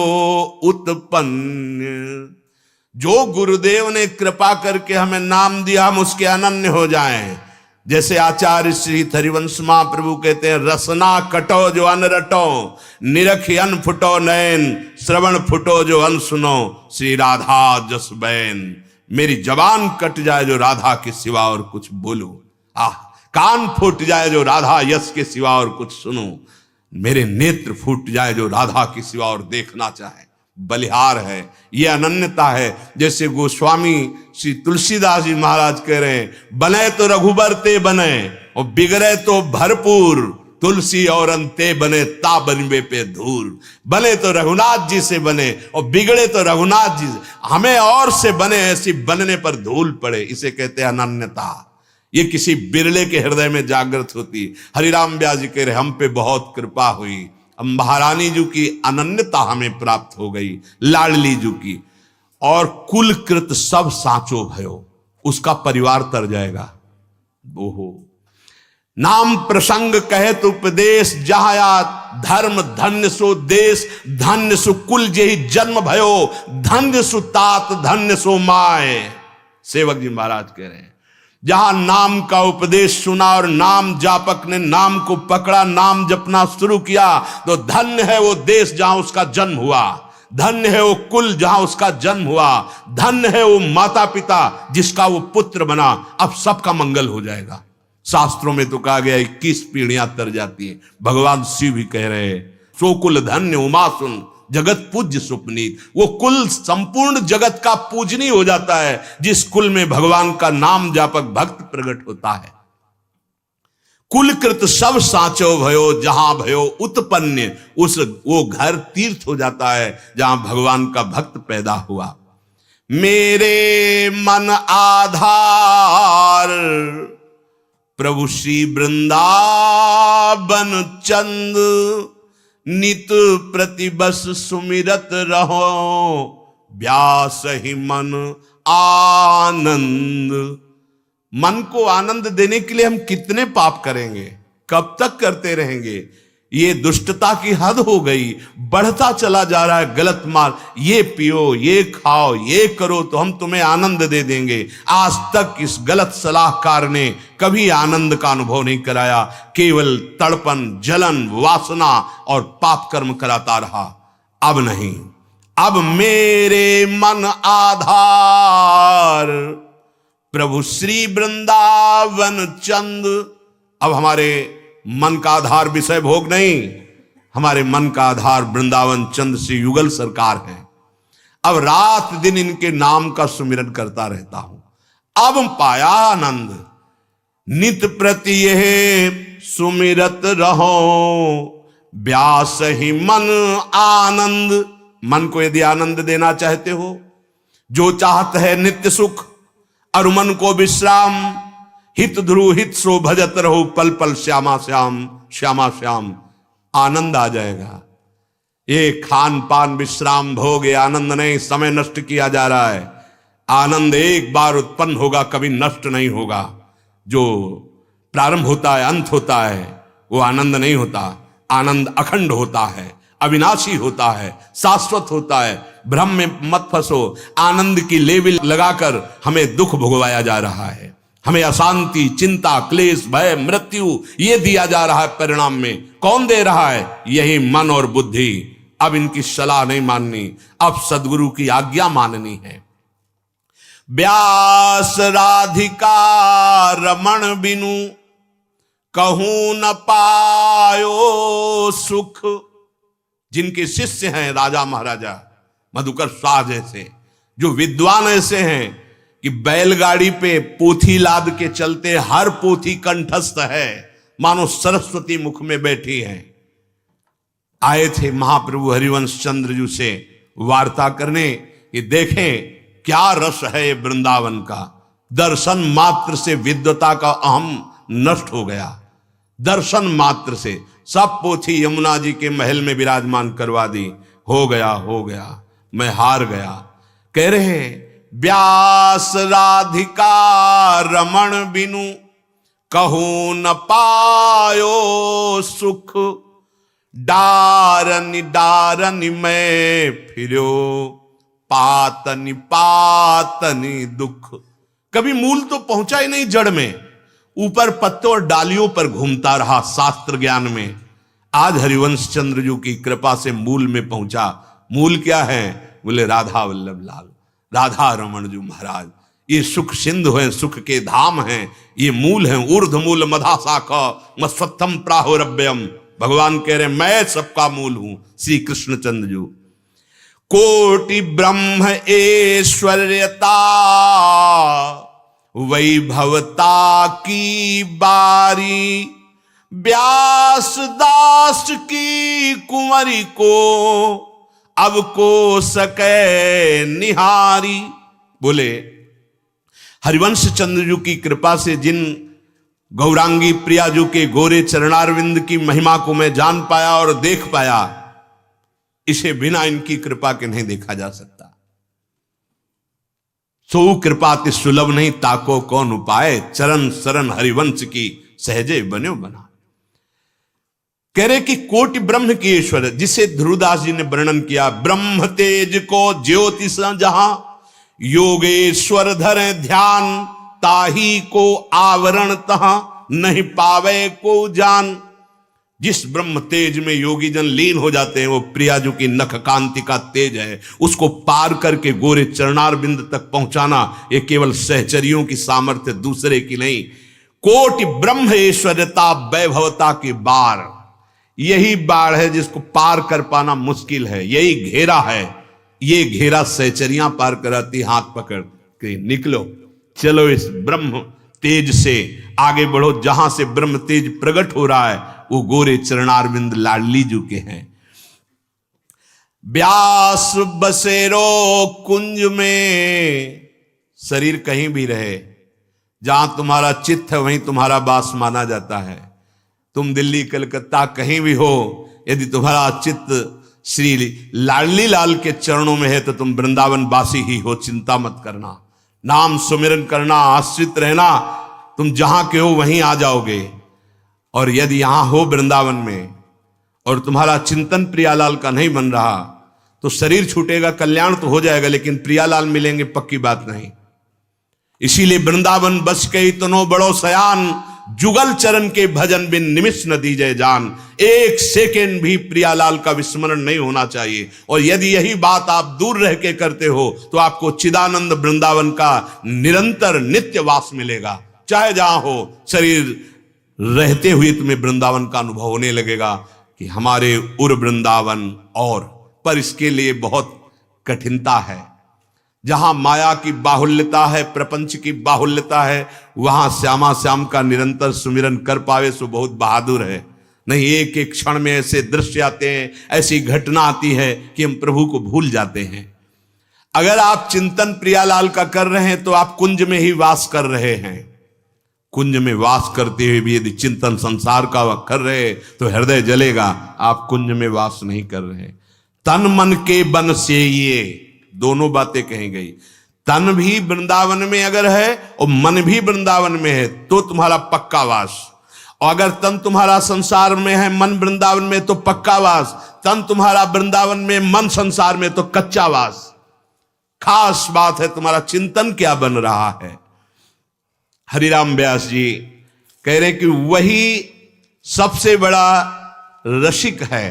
A: उत्पन्न। जो गुरुदेव ने कृपा करके हमें नाम दिया हम उसके अनन्य हो जाएं। जैसे आचार्य श्री हरिवंश महाप्रभु कहते हैं, रसना कटो जो अन रटो, निरख अन फुटो नयन, श्रवण फुटो जो अन सुनो, श्री राधा जस बैन। मेरी जबान कट जाए जो राधा के सिवा और कुछ बोलूं, कान फूट जाए जो राधा यश के सिवा और कुछ सुनूं, मेरे नेत्र फूट जाए जो राधा के सिवा और देखना चाहे। बलिहार है, ये अनन्यता है। जैसे गोस्वामी श्री तुलसीदास जी महाराज कह रहे हैं, बने तो रघुबर ते बने और बिगड़े तो भरपूर, तुलसी और अंते बने ता बनबे पे धूल। बने तो रघुनाथ जी से बने और बिगड़े तो रघुनाथ जी से, हमें और से बने ऐसी बनने पर धूल पड़े। इसे कहते हैं अनन्यता। ये किसी बिरले के हृदय में जागृत होती। हरिराम व्यास जी कह रहे, हम पे बहुत कृपा हुई, अब महारानी जी की अनन्यता हमें प्राप्त हो गई, लाडली जी की। और कुलकृत सब साचो भयो, उसका परिवार तर जाएगा। ओहो, नाम प्रसंग कहे तो उपदेश, जहाया धर्म धन्य सो देश, धन्य सो कुल जेहि जन्म भयो, धन्य सो तात धन्य सो माय। सेवक जी महाराज कह रहे हैं, जहां नाम का उपदेश सुना और नाम जापक ने नाम को पकड़ा, नाम जपना शुरू किया, तो धन्य है वो देश जहां उसका जन्म हुआ, धन्य है वो कुल जहां उसका जन्म हुआ, धन्य है वो माता पिता जिसका वो पुत्र बना। अब सबका मंगल हो जाएगा। शास्त्रों में तो कहा गया 21 पीढ़ियां तर जाती है। भगवान शिव भी कह रहे हैं, सो कुल धन्य उमा सुन, जगत पूज्य सुपनीत। वो कुल संपूर्ण जगत का पूजनीय हो जाता है जिस कुल में भगवान का नाम जापक भक्त प्रकट होता है। कुलकृत सब साचो भयो, जहां भयो उत्पन्न, उस वो घर तीर्थ हो जाता है जहां भगवान का भक्त पैदा हुआ। मेरे मन आधार प्रभु श्री वृंदावन चंद, नित प्रतिबस सुमिरत रहो, व्यास ही मन आनंद। मन को आनंद देने के लिए हम कितने पाप करेंगे, कब तक करते रहेंगे। ये दुष्टता की हद हो गई, बढ़ता चला जा रहा है गलत मार्ग। ये पियो, ये खाओ, ये करो तो हम तुम्हें आनंद दे देंगे। आज तक इस गलत सलाहकार ने कभी आनंद का अनुभव नहीं कराया, केवल तड़पन, जलन, वासना और पाप कर्म कराता रहा। अब नहीं, अब मेरे मन आधार प्रभु श्री वृंदावन चंद। अब हमारे मन का आधार विषय भोग नहीं, हमारे मन का आधार वृंदावन चंद श्री युगल सरकार है। अब रात दिन इनके नाम का सुमिरन करता रहता हूं, अब पाया आनंद। नित प्रति यह सुमिरत रहो, व्यास ही मन आनंद। मन को यदि आनंद देना चाहते हो, जो चाहत है नित्य सुख और मन को विश्राम, हित ध्रुव हित सो भजत रहो, पल पल श्यामा श्याम श्यामा श्याम, आनंद आ जाएगा। ये खान पान विश्राम भोग, ये आनंद नहीं, समय नष्ट किया जा रहा है। आनंद एक बार उत्पन्न होगा, कभी नष्ट नहीं होगा। जो प्रारंभ होता है, अंत होता है, वो आनंद नहीं होता। आनंद अखंड होता है, अविनाशी होता है, शाश्वत होता है। भ्रम में मत फंसो। आनंद की लेबल लगाकर हमें दुख भोगवाया जा रहा है, हमें अशांति, चिंता, क्लेश, भय, मृत्यु ये दिया जा रहा है। परिणाम में कौन दे रहा है? यही मन और बुद्धि। अब इनकी सलाह नहीं माननी, अब सदगुरु की आज्ञा माननी है। व्यास राधिका रमण बिनु कहूं न पायो सुख। जिनके शिष्य हैं राजा महाराजा, मधुकर शाह जैसे, जो विद्वान ऐसे हैं कि बैलगाड़ी पे पोथी लाद के चलते, हर पोथी कंठस्थ है, मानो सरस्वती मुख में बैठी है। आए थे महाप्रभु हरिवंश चंद्र जी से वार्ता करने कि देखें क्या रस है ये वृंदावन का। दर्शन मात्र से विद्वता का अहम नष्ट हो गया। दर्शन मात्र से सब पोथी यमुना जी के महल में विराजमान करवा दी। हो गया, मैं हार गया। कह रहे हैं व्यास राधिका रमण बिनु कहूं न पायो सुख, डारनि डारनि मैं फिरो पातनि पातनि दुख। कभी मूल तो पहुंचा ही नहीं जड़ में, ऊपर पत्तों और डालियों पर घूमता रहा शास्त्र ज्ञान में। आज हरिवंश चंद्र जी की कृपा से मूल में पहुंचा। मूल क्या है? बोले राधा वल्लभ लाल, राधा रमण जी महाराज। ये सुख सिंधु हैं, सुख के धाम हैं, ये मूल हैं। ऊर्ध्व मूल मधा शाखा मस्वत्थम प्राहुरभ्यम। भगवान कह रहे मैं सबका मूल हूं। श्री कृष्ण चंद्र जी कोटि ब्रह्म ऐश्वर्यता वैभवता की बारी, व्यास दास की कुंवरी को अब को सके निहारी। बोले हरिवंश चंद्र जी की कृपा से जिन गौरांगी प्रिया जी के गोरे चरणारविंद की महिमा को मैं जान पाया और देख पाया, इसे बिना इनकी कृपा के नहीं देखा जा सकता। सो कृपा ति सुलभ नहीं ताको कौन उपाय, चरण शरण हरिवंश की सहजे बन्यो बना। कह रहे कि कोटि ब्रह्म की ईश्वर, जिसे ध्रुवदास जी ने वर्णन किया, ब्रह्म तेज को ज्योतिष जहां, योगेश्वर धरे ध्यान, ताही को आवरण तहां, नहीं पावे को जान। जिस ब्रह्म तेज में योगी जन लीन हो जाते हैं, वो प्रिया जो की नख कांति का तेज है, उसको पार करके गोरे चरणार बिंद तक पहुंचाना, ये केवल सहचरियों की सामर्थ्य, दूसरे की नहीं। कोटि ब्रह्म ऐश्वर्यता वैभवता की बार, यही बाढ़ है जिसको पार कर पाना मुश्किल है। यही घेरा है, ये घेरा सहचरियां पार कराती। हाथ पकड़ के निकलो, चलो इस ब्रह्म तेज से आगे बढ़ो। जहां से ब्रह्म तेज प्रकट हो रहा है वो गोरे चरणारविंद लाडली जी के हैं। व्यास बसेरो कुंज में, शरीर कहीं भी रहे, जहां तुम्हारा चित्त है वहीं तुम्हारा वास माना जाता है। तुम दिल्ली कलकत्ता कहीं भी हो, यदि तुम्हारा चित्त श्री लाडली लाल के चरणों में है तो तुम वृंदावन वासी ही हो। चिंता मत करना, नाम सुमिरन करना, आश्रित रहना, तुम जहां के हो वहीं आ जाओगे। और यदि यहां हो वृंदावन में और तुम्हारा चिंतन प्रियालाल का नहीं बन रहा तो शरीर छूटेगा, कल्याण तो हो जाएगा, लेकिन प्रियालाल मिलेंगे पक्की बात नहीं। इसीलिए वृंदावन बस के इतनो बड़ो सयान, जुगल चरण के भजन बिन निमिष न दीजय जान। एक सेकेंड भी प्रियालाल का विस्मरण नहीं होना चाहिए। और यदि यही बात आप दूर रह के करते हो तो आपको चिदानंद वृंदावन का निरंतर नित्य वास मिलेगा। चाहे जहां हो, शरीर रहते हुए तुम्हें वृंदावन का अनुभव होने लगेगा कि हमारे उर वृंदावन। और पर इसके लिए बहुत कठिनता है। जहां माया की बाहुल्यता है, प्रपंच की बाहुल्यता है, वहां श्यामा श्याम का निरंतर सुमिरन कर पावे सो बहुत बहादुर है। नहीं, एक एक क्षण में ऐसे दृश्य आते हैं, ऐसी घटना आती है कि हम प्रभु को भूल जाते हैं। अगर आप चिंतन प्रियालाल का कर रहे हैं तो आप कुंज में ही वास कर रहे हैं। कुंज में वास करते हुए भी यदि चिंतन संसार का कर रहे तो हृदय जलेगा। आप कुंज में वास नहीं कर रहे। तन मन के बन से, ये दोनों बातें कही गई। तन भी वृंदावन में अगर है और मन भी वृंदावन में है तो तुम्हारा पक्का वास। और अगर तन तुम्हारा संसार में है, मन वृंदावन में, तो पक्का वास। तन तुम्हारा वृंदावन में, मन संसार में, तो कच्चा वास। खास बात है तुम्हारा चिंतन क्या बन रहा है। हरिराम व्यास जी कह रहे कि वही सबसे बड़ा रसिक है।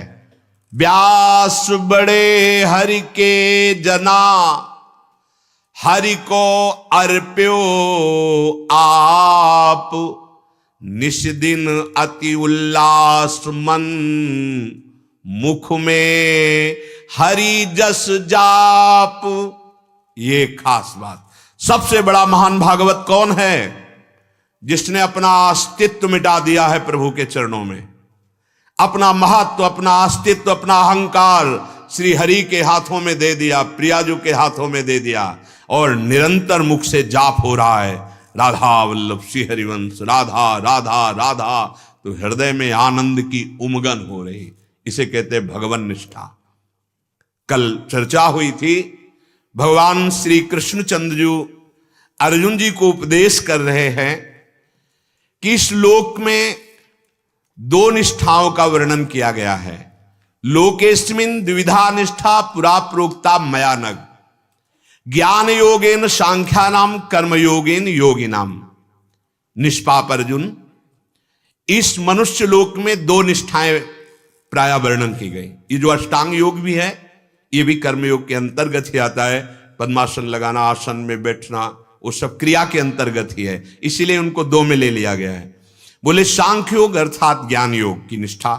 A: व्यास बड़े हरि के जना, हरि को अर्प्यो आप, निष्दिन अति उल्लास मन, मुख में हरि जस जाप। ये खास बात, सबसे बड़ा महान भागवत कौन है? जिसने अपना अस्तित्व मिटा दिया है प्रभु के चरणों में, अपना महत्व, अपना अस्तित्व, अपना अहंकार श्री हरि के हाथों में दे दिया, प्रियाजू के हाथों में दे दिया, और निरंतर मुख से जाप हो रहा है राधा वल्लभ श्री हरिवंश, राधा राधा राधा। तो हृदय में आनंद की उमगन हो रही, इसे कहते भगवन निष्ठा। कल चर्चा हुई थी, भगवान श्री कृष्णचंद्र जी अर्जुन जी को उपदेश कर रहे हैं कि इस लोक में दो निष्ठाओं का वर्णन किया गया है। लोकेस्मिन द्विविधा निष्ठा पुरा प्रोक्ता मया नग, ज्ञान योगेन सांख्यानाम कर्म योगेन योगिनाम। निष्पाप अर्जुन, इस मनुष्य लोक में दो निष्ठाएं प्राय वर्णन की गई। ये जो अष्टांग योग भी है, ये भी कर्मयोग के अंतर्गत ही आता है। पद्मासन लगाना, आसन में बैठना, वो सब क्रिया के अंतर्गत ही है, इसीलिए उनको दो में ले लिया गया है। बोले सांख्य योग अर्थात ज्ञान योग की निष्ठा,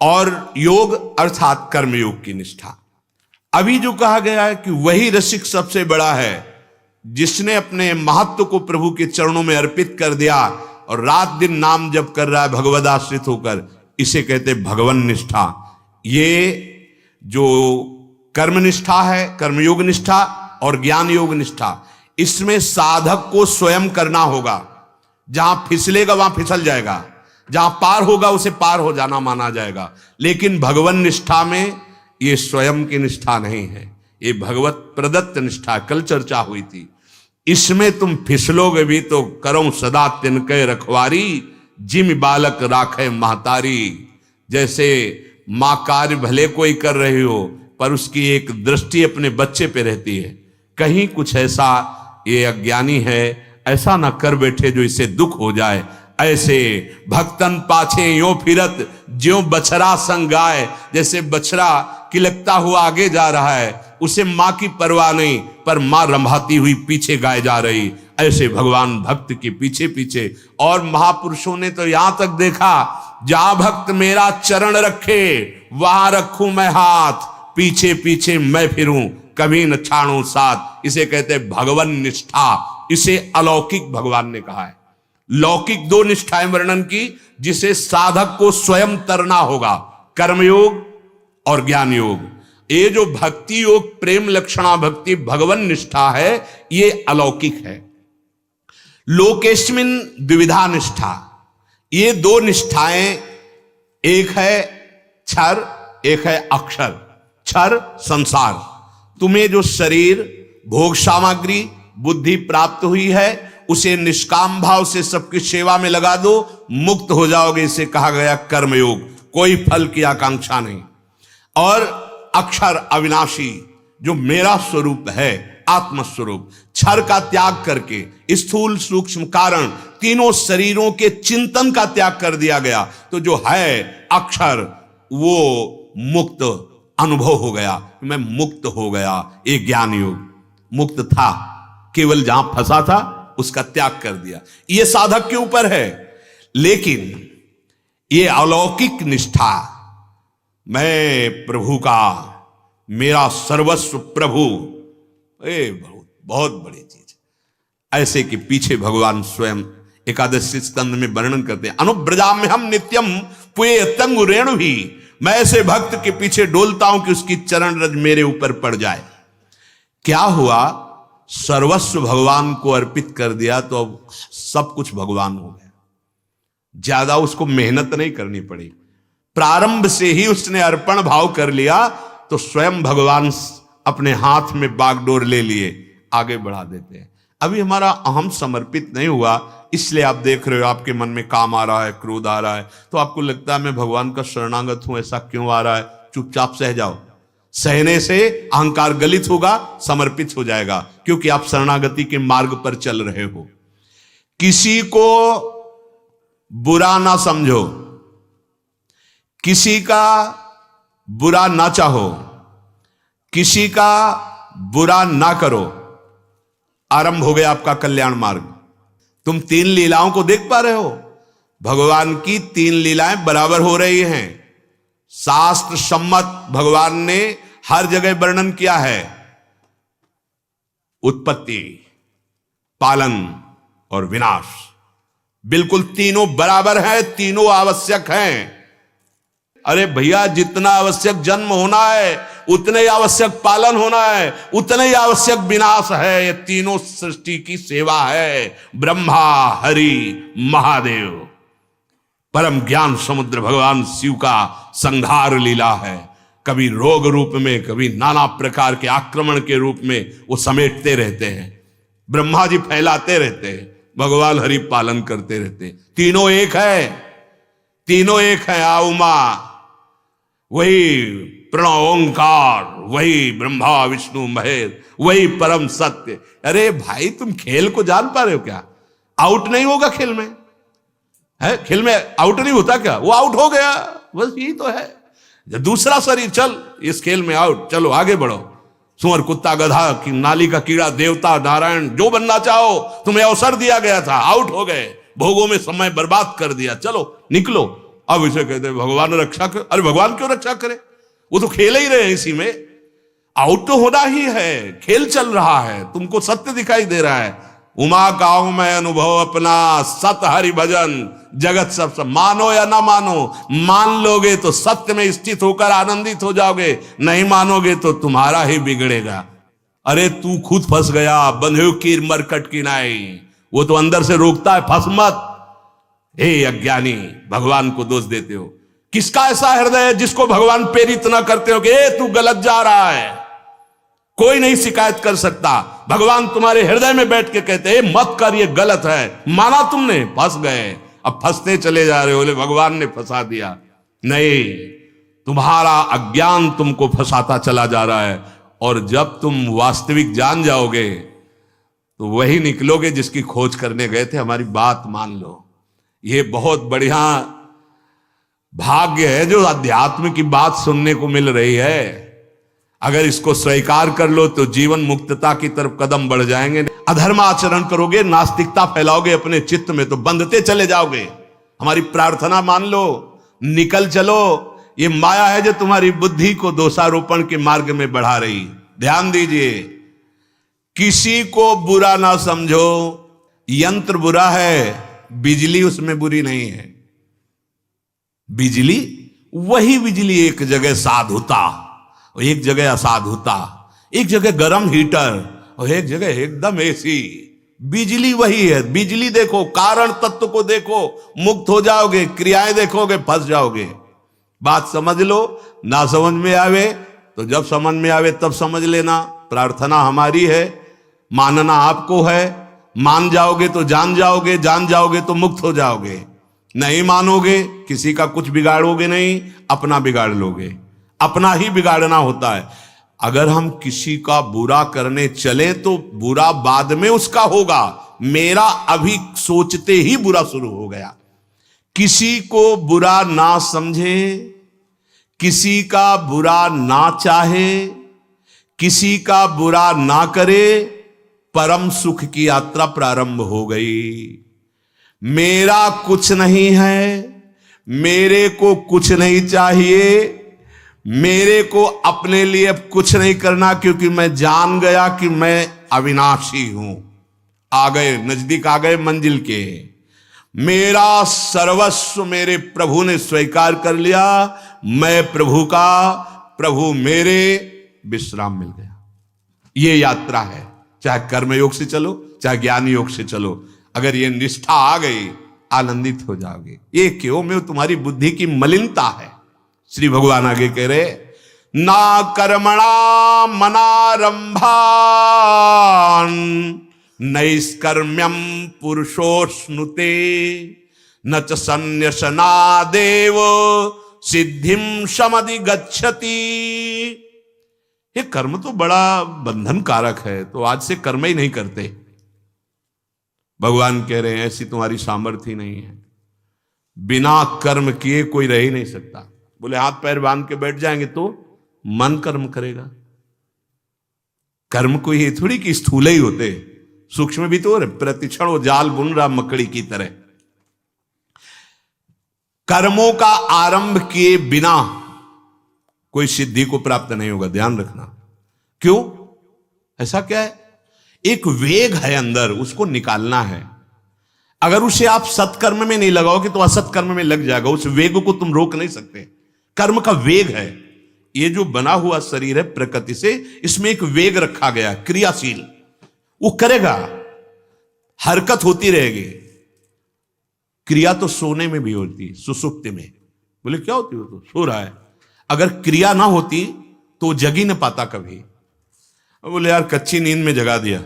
A: और योग अर्थात कर्मयोग की निष्ठा। अभी जो कहा गया है कि वही रसिक सबसे बड़ा है, जिसने अपने महत्व को प्रभु के चरणों में अर्पित कर दिया और रात दिन नाम जप कर रहा है भगवदाश्रित होकर, इसे कहते भगवन निष्ठा। ये जो कर्म निष्ठा है, कर्मयोग निष्ठा और ज्ञान योग निष्ठा, इसमें साधक को स्वयं करना होगा। जहां फिसलेगा वहां फिसल जाएगा, जहां पार होगा उसे पार हो जाना माना जाएगा। लेकिन भगवन निष्ठा में ये स्वयं की निष्ठा नहीं है, ये भगवत प्रदत्त निष्ठा। कल चर्चा हुई थी, इसमें तुम फिसलोगे भी तो करो सदा तिनके रखवारी, जिम बालक राखे महतारी। जैसे मां कार्य भले कोई कर रही हो, पर उसकी एक दृष्टि अपने बच्चे पे रहती है। कहीं कुछ ऐसा ये अज्ञानी है, ऐसा ना कर बैठे जो इसे दुख हो जाए। ऐसे भक्तन पाछे यो फिरत ज्यों बछड़ा संग गाय। जैसे बछड़ा किलकता हुआ आगे जा रहा है, उसे मां की परवाह नहीं, पर मां रंभाती हुई पीछे गाय जा रही। ऐसे भगवान भक्त के पीछे पीछे। और महापुरुषों ने तो यहां तक देखा, जहां भक्त मेरा चरण रखे वहां रखूं मैं हाथ, पीछे पीछे मैं फिरूं कभी न छाड़ूं साथ। इसे कहते भगवन निष्ठा। इसे अलौकिक भगवान ने कहा है। लौकिक दो निष्ठाएं वर्णन की, जिसे साधक को स्वयं तरना होगा, कर्मयोग और ज्ञान योग। ये जो भक्ति योग, प्रेम लक्षणा भक्ति, भगवन निष्ठा है, ये अलौकिक है। लोकेस्मिन द्विविधा निष्ठा, ये दो निष्ठाएं, एक है क्षर, एक है अक्षर। क्षर संसार, तुम्हें जो शरीर, भोग सामग्री, बुद्धि प्राप्त हुई है, उसे निष्काम भाव से सबकी सेवा में लगा दो, मुक्त हो जाओगे। इसे कहा गया कर्मयोग, कोई फल की आकांक्षा नहीं। और अक्षर अविनाशी, जो मेरा स्वरूप है, आत्मस्वरूप, क्षर का त्याग करके स्थूल सूक्ष्म कारण तीनों शरीरों के चिंतन का त्याग कर दिया गया, तो जो है अक्षर वो मुक्त अनुभव हो गया। मैं मुक्त हो गया। ये ज्ञान योग। मुक्त था, केवल जहां फंसा था उसका त्याग कर दिया। ये साधक के ऊपर है। लेकिन ये अलौकिक निष्ठा, मैं प्रभु का, मेरा सर्वस्व प्रभु, बहुत बड़ी चीज। ऐसे कि पीछे भगवान स्वयं एकादशी स्कंद में वर्णन करते हैं, अनुब्रजाम्य हम नित्यम पुए तंग रेणु ही। मैं ऐसे भक्त के पीछे डोलता हूं कि उसकी चरण रज मेरे ऊपर पड़ जाए। क्या हुआ? सर्वस्व भगवान को अर्पित कर दिया, तो अब सब कुछ भगवान हो गया। ज्यादा उसको मेहनत नहीं करनी पड़ी। प्रारंभ से ही उसने अर्पण भाव कर लिया, तो स्वयं भगवान अपने हाथ में बागडोर ले लिए, आगे बढ़ा देते हैं। अभी हमारा अहम समर्पित नहीं हुआ, इसलिए आप देख रहे हो आपके मन में काम आ रहा है, क्रोध आ रहा है, तो आपको लगता है मैं भगवान का शरणागत हूं, ऐसा क्यों आ रहा है? चुपचाप सह जाओ। सहने से अहंकार गलित होगा, समर्पित हो जाएगा, क्योंकि आप शरणागति के मार्ग पर चल रहे हो। किसी को बुरा ना समझो, किसी का बुरा ना चाहो, किसी का बुरा ना करो। आरंभ हो गया आपका कल्याण मार्ग। तुम तीन लीलाओं को देख पा रहे हो? भगवान की तीन लीलाएं बराबर हो रही हैं। शास्त्र सम्मत भगवान ने हर जगह वर्णन किया है। उत्पत्ति, पालन और विनाश। बिल्कुल तीनों बराबर है, तीनों आवश्यक हैं। अरे भैया, जितना आवश्यक जन्म होना है उतने ही आवश्यक पालन होना है, उतने ही आवश्यक विनाश है। ये तीनों सृष्टि की सेवा है। ब्रह्मा, हरि, महादेव, परम ज्ञान समुद्र भगवान शिव का संहार लीला है। कभी रोग रूप में, कभी नाना प्रकार के आक्रमण के रूप में वो समेटते रहते हैं। ब्रह्मा जी फैलाते रहते हैं, भगवान हरि पालन करते रहते हैं। तीनों एक है, तीनों एक है। आउमा, वही प्रणव ओंकार, वही ब्रह्मा विष्णु महेश, वही परम सत्य। अरे भाई, तुम खेल को जान पा रहे हो क्या? आउट नहीं होगा खेल में, है? खेल में आउट नहीं होता क्या? वो आउट हो गया, बस यही तो है। दूसरा शरीर, चल इस खेल में आउट, चलो आगे बढ़ो। सुअर, कुत्ता, गधा, की नाली का कीड़ा, देवता, नारायण, जो बनना चाहो, तुम्हें अवसर दिया गया था, आउट हो गए, भोगों में समय बर्बाद कर दिया, चलो निकलो। अब इसे कहते हैं भगवान रक्षा कर। अरे भगवान क्यों रक्षा करे? वो तो खेल ही रहे हैं, इसी में आउट तो होना ही है। खेल चल रहा है, तुमको सत्य दिखाई दे रहा है। उमा गाँव में अनुभव अपना, सत हरि भजन जगत सब सब। मानो या ना मानो, मान लोगे तो सत्य में स्थित होकर आनंदित हो जाओगे, नहीं मानोगे तो तुम्हारा ही बिगड़ेगा। अरे तू खुद फंस गया, बंधु कीर मरकट की नाई, वो तो अंदर से रोकता है, फंस मत। हे अज्ञानी, भगवान को दोष देते हो। किसका ऐसा हृदय है जिसको भगवान प्रेरित ना करते हो कि ए तू गलत जा रहा है? कोई नहीं शिकायत कर सकता। भगवान तुम्हारे हृदय में बैठ के कहते हैं मत कर, ये गलत है। माना तुमने, फंस गए, अब फंसते चले जा रहे हो। बोले भगवान ने फंसा दिया। नहीं, तुम्हारा अज्ञान तुमको फंसाता चला जा रहा है। और जब तुम वास्तविक जान जाओगे तो वही निकलोगे जिसकी खोज करने गए थे। हमारी बात मान लो, ये बहुत बढ़िया भाग्य है जो अध्यात्म की बात सुनने को मिल रही है। अगर इसको स्वीकार कर लो तो जीवन मुक्तता की तरफ कदम बढ़ जाएंगे। अधर्म आचरण करोगे, नास्तिकता फैलाओगे अपने चित्त में, तो बंधते चले जाओगे। हमारी प्रार्थना मान लो, निकल चलो। ये माया है जो तुम्हारी बुद्धि को दोषारोपण के मार्ग में बढ़ा रही। ध्यान दीजिए, किसी को बुरा ना समझो। यंत्र बुरा है, बिजली उसमें बुरी नहीं है। बिजली, वही बिजली एक जगह साधुता, एक जगह असाधुता, एक जगह गर्म हीटर और एक जगह एकदम एसी। बिजली वही है। बिजली देखो, कारण तत्व को देखो, मुक्त हो जाओगे। क्रियाएं देखोगे, फंस जाओगे। बात समझ लो। ना समझ में आवे तो जब समझ में आवे तब समझ लेना। प्रार्थना हमारी है, मानना आपको है। मान जाओगे तो जान जाओगे, जान जाओगे तो मुक्त हो जाओगे। नहीं मानोगे, किसी का कुछ बिगाड़ोगे नहीं, अपना बिगाड़ लोगे। अपना ही बिगाड़ना होता है। अगर हम किसी का बुरा करने चले तो बुरा बाद में उसका होगा। मेरा अभी सोचते ही बुरा शुरू हो गया। किसी को बुरा ना समझे, किसी का बुरा ना चाहे, किसी का बुरा ना करे, परम सुख की यात्रा प्रारंभ हो गई। मेरा कुछ नहीं है, मेरे को कुछ नहीं चाहिए, मेरे को अपने लिए अब कुछ नहीं करना, क्योंकि मैं जान गया कि मैं अविनाशी हूं। आ गए, नजदीक आ गए मंजिल के। मेरा सर्वस्व मेरे प्रभु ने स्वीकार कर लिया। मैं प्रभु का, प्रभु मेरे, विश्राम मिल गया। ये यात्रा है। चाहे कर्म योग से चलो, चाहे ज्ञान योग से चलो, अगर ये निष्ठा आ गई, आनंदित हो जाओगे। ये क्यों में तुम्हारी बुद्धि की मलिनता है। श्री भगवान आगे कह रहे, ना कर्मणा मनारंभान नैष्कर्म्यम पुरुषोष्णुते न च संन्यसना देव सिद्धिम समधि गच्छति। ये कर्म तो बड़ा बंधन कारक है, तो आज से कर्म ही नहीं करते। भगवान कह रहे हैं ऐसी तुम्हारी सामर्थ्य नहीं है। बिना कर्म किए कोई रह ही नहीं सकता। बोले हाथ पैर बांध के बैठ जाएंगे तो मन कर्म करेगा। कर्म कोई ये थोड़ी कि स्थूल ही होते, सूक्ष्म भी तो। प्रतिक्षण वो जाल बुन रहा मकड़ी की तरह। कर्मों का आरंभ किए बिना कोई सिद्धि को प्राप्त नहीं होगा। ध्यान रखना। क्यों? ऐसा क्या है? एक वेग है अंदर, उसको निकालना है। अगर उसे आप सत्कर्म में नहीं लगाओगे तो असत्कर्म में लग जाएगा। उस वेग को तुम रोक नहीं सकते। कर्म का वेग है। ये जो बना हुआ शरीर है प्रकृति से, इसमें एक वेग रखा गया, क्रियाशील, वो करेगा, हरकत होती रहेगी। क्रिया तो सोने में भी होती, सुसुप्ति में। बोले क्या होती हो? तो सो रहा है। अगर क्रिया ना होती तो जग ही ना पाता कभी। बोले यार कच्ची नींद में जगा दिया,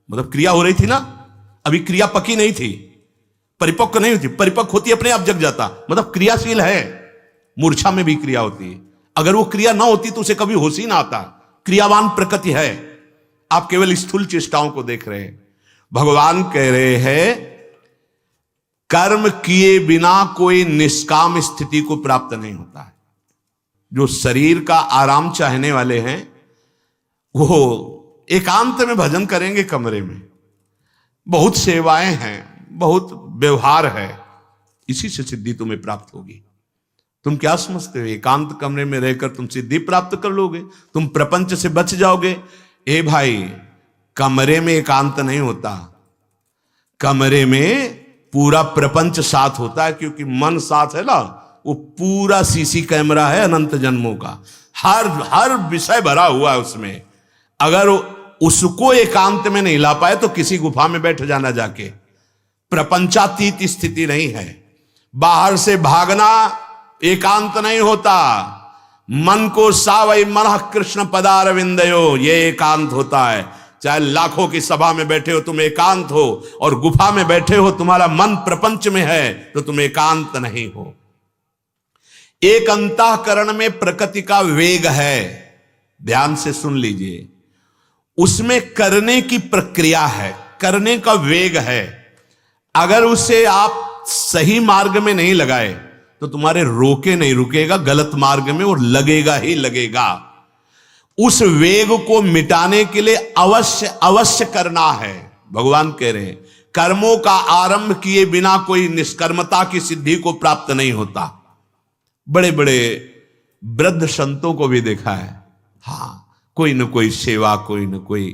A: मतलब क्रिया हो रही थी ना, अभी क्रिया पकी नहीं थी, परिपक्व नहीं होती। परिपक्व होती अपने आप जग जाता, मतलब क्रियाशील है। मूर्छा में भी क्रिया होती है। अगर वो क्रिया ना होती तो उसे कभी होश ही ना आता। क्रियावान प्रकृति है, आप केवल स्थूल चेष्टाओं को देख रहे हैं। भगवान कह रहे हैं कर्म किए बिना कोई निष्काम स्थिति को प्राप्त नहीं होता है। जो शरीर का आराम चाहने वाले हैं वो एकांत में भजन करेंगे, कमरे में। बहुत सेवाएं हैं, बहुत व्यवहार है, इसी से सिद्धि तुम्हें प्राप्त होगी। तुम क्या समझते हो एकांत कमरे में रहकर तुम सिद्धि प्राप्त कर लोगे? तुम प्रपंच से बच जाओगे? ए भाई, कमरे में एकांत नहीं होता, कमरे में पूरा प्रपंच साथ होता है। क्योंकि मन साथ है ना, वो पूरा सीसी कैमरा है अनंत जन्मों का। हर विषय भरा हुआ है उसमें। अगर उसको एकांत में नहीं ला पाए तो किसी गुफा में बैठ जाना जाके। प्रपंचातीत स्थिति नहीं है। बाहर से भागना एकांत नहीं होता। मन को सावई मन कृष्ण पदारविंदयो, ये एकांत होता है। चाहे लाखों की सभा में बैठे हो तुम एकांत हो, और गुफा में बैठे हो तुम्हारा मन प्रपंच में है तो तुम एकांत नहीं हो। एक अंतःकरण में प्रकृति का वेग है, ध्यान से सुन लीजिए। उसमें करने की प्रक्रिया है, करने का वेग है। अगर उसे आप सही मार्ग में नहीं लगाए तो तुम्हारे रोके नहीं रुकेगा, गलत मार्ग में और लगेगा ही लगेगा। उस वेग को मिटाने के लिए अवश्य करना है। भगवान कह रहे हैं कर्मों का आरंभ किए बिना कोई निष्कर्मता की सिद्धि को प्राप्त नहीं होता। बड़े बड़े वृद्ध संतों को भी देखा है, हाँ, कोई न कोई सेवा, कोई न कोई।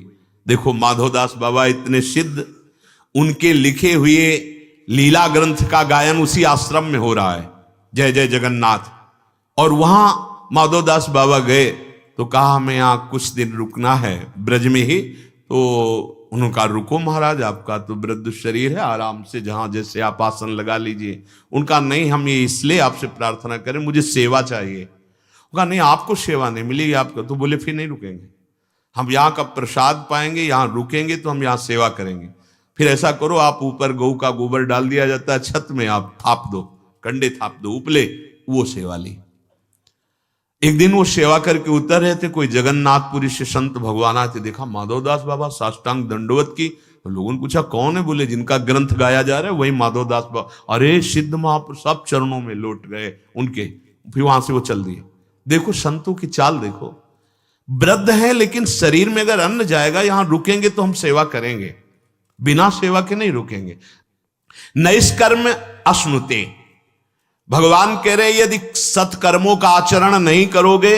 A: देखो माधवदास बाबा इतने सिद्ध, उनके लिखे हुए लीला ग्रंथ का गायन उसी आश्रम में हो रहा है, जय जय जगन्नाथ। और वहां माधवदास बाबा गए तो कहा हमें यहां कुछ दिन रुकना है ब्रज में ही। तो उन्होंने कहा रुको महाराज, आपका तो वृद्ध शरीर है, आराम से जहां जैसे आप आसन लगा लीजिए। उनका नहीं, हम ये इसलिए आपसे प्रार्थना करें, मुझे सेवा चाहिए। कहा नहीं, आपको सेवा नहीं मिलेगी आपको। तो बोले फिर नहीं रुकेंगे, हम यहाँ का प्रसाद पाएंगे, यहाँ रुकेंगे तो हम यहाँ सेवा करेंगे। फिर ऐसा करो, आप ऊपर गऊ का गोबर डाल दिया जाता है छत में, आप थाप दो, कंडे थाप दो, उपले, वो सेवा ली। एक दिन वो सेवा करके उतर रहे थे, कोई जगन्नाथपुरी से संत भगवान आते, देखा माधवदास बाबा साष्टांग दंडवत की। तो लोगों ने पूछा कौन है? बोले जिनका ग्रंथ गाया जा रहा है वही माधवदास बाबा। अरे सिद्ध महापुरुष सब चरणों में लौट गए उनके। फिर वहां से वो चल दिए। देखो संतों की चाल देखो, वृद्ध है लेकिन शरीर में अगर अन्न जाएगा, यहां रुकेंगे तो हम सेवा करेंगे, बिना सेवा के नहीं रुकेंगे। नैष्कर्म अश्नुते, भगवान कह रहे यदि सत्कर्मों का आचरण नहीं करोगे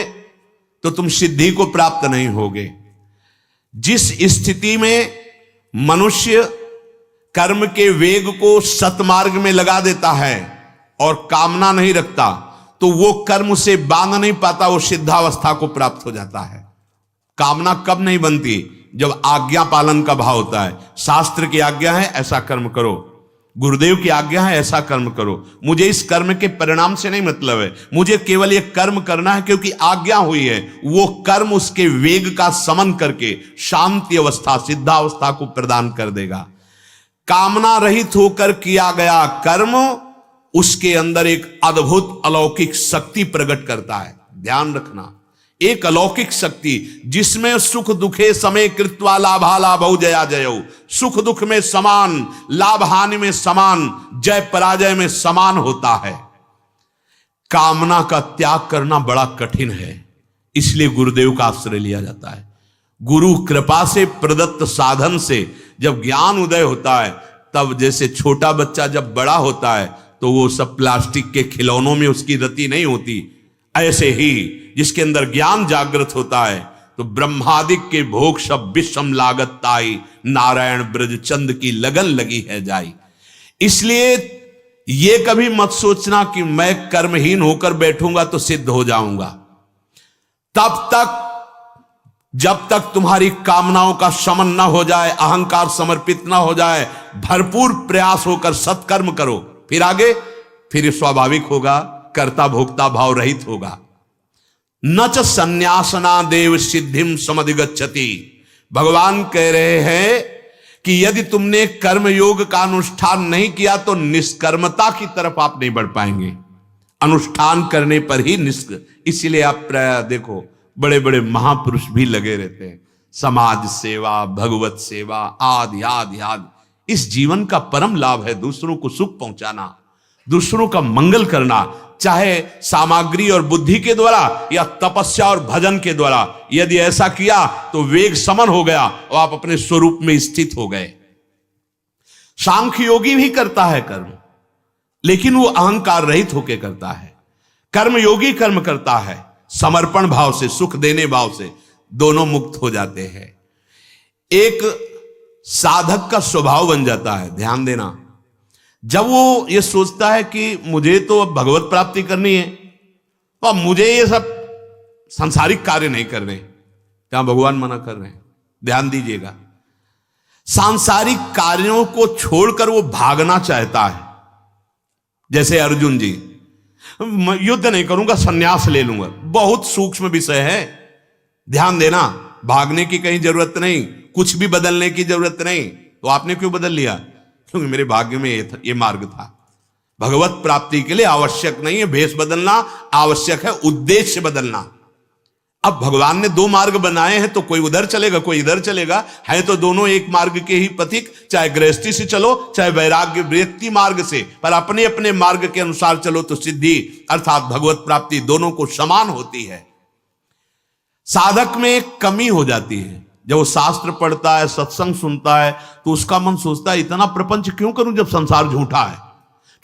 A: तो तुम सिद्धि को प्राप्त नहीं होगे। जिस स्थिति में मनुष्य कर्म के वेग को सतमार्ग में लगा देता है और कामना नहीं रखता, तो वो कर्म उसे बांध नहीं पाता, वो सिद्धावस्था को प्राप्त हो जाता है। कामना कब नहीं बनती? जब आज्ञा पालन का भाव होता है। शास्त्र की आज्ञा है ऐसा कर्म करो, गुरुदेव की आज्ञा है ऐसा कर्म करो, मुझे इस कर्म के परिणाम से नहीं मतलब है, मुझे केवल ये कर्म करना है क्योंकि आज्ञा हुई है। वो कर्म उसके वेग का समन करके शांति अवस्था, सिद्धावस्था को प्रदान कर देगा। कामना रहित होकर किया गया कर्म उसके अंदर एक अद्भुत अलौकिक शक्ति प्रकट करता है। ध्यान रखना, एक अलौकिक शक्ति जिसमें सुख दुखे समय कृत्वा लाभा लाभौ जया जयौ, सुख दुख में समान, लाभ हानि में समान, जय पराजय में समान होता है। कामना का त्याग करना बड़ा कठिन है, इसलिए गुरुदेव का आश्रय लिया जाता है। गुरु कृपा से प्रदत्त साधन से जब ज्ञान उदय होता है, तब जैसे छोटा बच्चा जब बड़ा होता है तो वो सब प्लास्टिक के खिलौनों में उसकी रति नहीं होती, ऐसे ही जिसके अंदर ज्ञान जागृत होता है तो ब्रह्मादिक के भोग सब विषम लागत ताई, नारायण ब्रज चंद की लगन लगी है जाई। इसलिए ये कभी मत सोचना कि मैं कर्महीन होकर बैठूंगा तो सिद्ध हो जाऊंगा। तब तक जब तक तुम्हारी कामनाओं का शमन ना हो जाए, अहंकार समर्पित ना हो जाए, भरपूर प्रयास होकर सत्कर्म करो, फिर आगे फिर स्वाभाविक होगा, कर्ता भोक्ता भाव रहित होगा। न च संन्यासना देव सिद्धिम समधिगच्छति। भगवान कह रहे हैं कि यदि तुमने कर्म योग का अनुष्ठान नहीं किया तो निष्कर्मता की तरफ आप नहीं बढ़ पाएंगे। अनुष्ठान करने पर ही इसीलिए आप देखो बड़े बड़े महापुरुष भी लगे रहते हैं, समाज सेवा, भगवत सेवा आदि आदि आदि। इस जीवन का परम लाभ है दूसरों को सुख पहुंचाना, दूसरों का मंगल करना, चाहे सामग्री और बुद्धि के द्वारा या तपस्या और भजन के द्वारा। यदि ऐसा किया तो वेग समन हो गया और आप अपने स्वरूप में स्थित हो गए। सांख्य योगी भी करता है कर्म, लेकिन वो अहंकार रहित होकर करता है। कर्म योगी कर्म करता है समर्पण भाव से, सुख देने भाव से, दोनों मुक्त हो जाते हैं। एक साधक का स्वभाव बन जाता है, ध्यान देना, जब वो ये सोचता है कि मुझे तो अब भगवत प्राप्ति करनी है तो अब मुझे ये सब सांसारिक कार्य नहीं करने, क्या भगवान मना कर रहे हैं, ध्यान दीजिएगा। सांसारिक कार्यों को छोड़कर वो भागना चाहता है। जैसे अर्जुन जी, युद्ध नहीं करूंगा, सन्यास ले लूंगा। बहुत सूक्ष्म विषय है, ध्यान देना। भागने की कहीं जरूरत नहीं, कुछ भी बदलने की जरूरत नहीं। तो आपने क्यों बदल लिया? क्योंकि मेरे भाग्य में ये मार्ग था। भगवत प्राप्ति के लिए आवश्यक नहीं है भेष बदलना, आवश्यक है उद्देश्य बदलना। अब भगवान ने दो मार्ग बनाए हैं, तो कोई उधर चलेगा, कोई इधर चलेगा, है तो दोनों एक मार्ग के ही पथिक। चाहे गृहस्थी से चलो, चाहे वैराग्य वृत्ति मार्ग से, पर अपने अपने मार्ग के अनुसार चलो तो सिद्धि अर्थात भगवत प्राप्ति दोनों को समान होती है। साधक में एक कमी हो जाती है, जब वो शास्त्र पढ़ता है, सत्संग सुनता है, तो उसका मन सोचता है इतना प्रपंच क्यों करूं जब संसार झूठा है,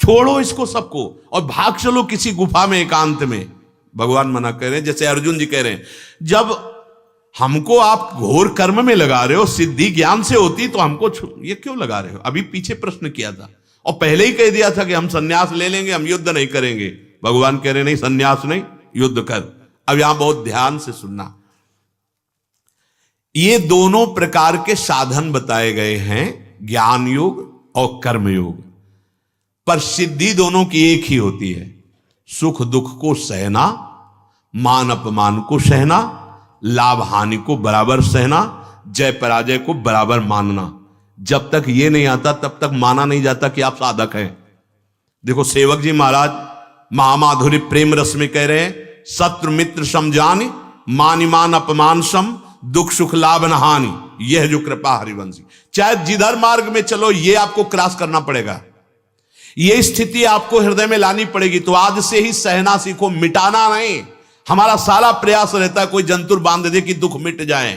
A: छोड़ो इसको सबको और भाग चलो किसी गुफा में एकांत में। भगवान मना कर रहे हैं, जैसे अर्जुन जी कह रहे हैं, जब हमको आप घोर कर्म में लगा रहे हो, सिद्धि ज्ञान से होती तो हमको ये क्यों लगा रहे हो? अभी पीछे प्रश्न किया था और पहले ही कह दिया था कि हम सन्यास ले लेंगे, हम युद्ध नहीं करेंगे। भगवान कह रहे नहीं, सन्यास नहीं, युद्ध कर। अब यहां बहुत ध्यान से सुनना, ये दोनों प्रकार के साधन बताए गए हैं, ज्ञान योग और कर्म योग, पर सिद्धि दोनों की एक ही होती है। सुख दुख को सहना, मान अपमान को सहना, लाभ हानि को बराबर सहना, जय पराजय को बराबर मानना। जब तक ये नहीं आता तब तक माना नहीं जाता कि आप साधक हैं। देखो सेवक जी महाराज महामाधुरी प्रेम रस में कह रहे हैं, शत्रु मित्र समझानी, मान ईमान अपमान सम, दुख सुख लाभ न हानि, यह जो कृपा हरिवंशी। चाहे जिधर मार्ग में चलो ये आपको क्रॉस करना पड़ेगा, ये स्थिति आपको हृदय में लानी पड़ेगी। तो आज से ही सहना सीखो, मिटाना नहीं। हमारा सारा प्रयास रहता है कोई जंतुर बांध दे कि दुख मिट जाए।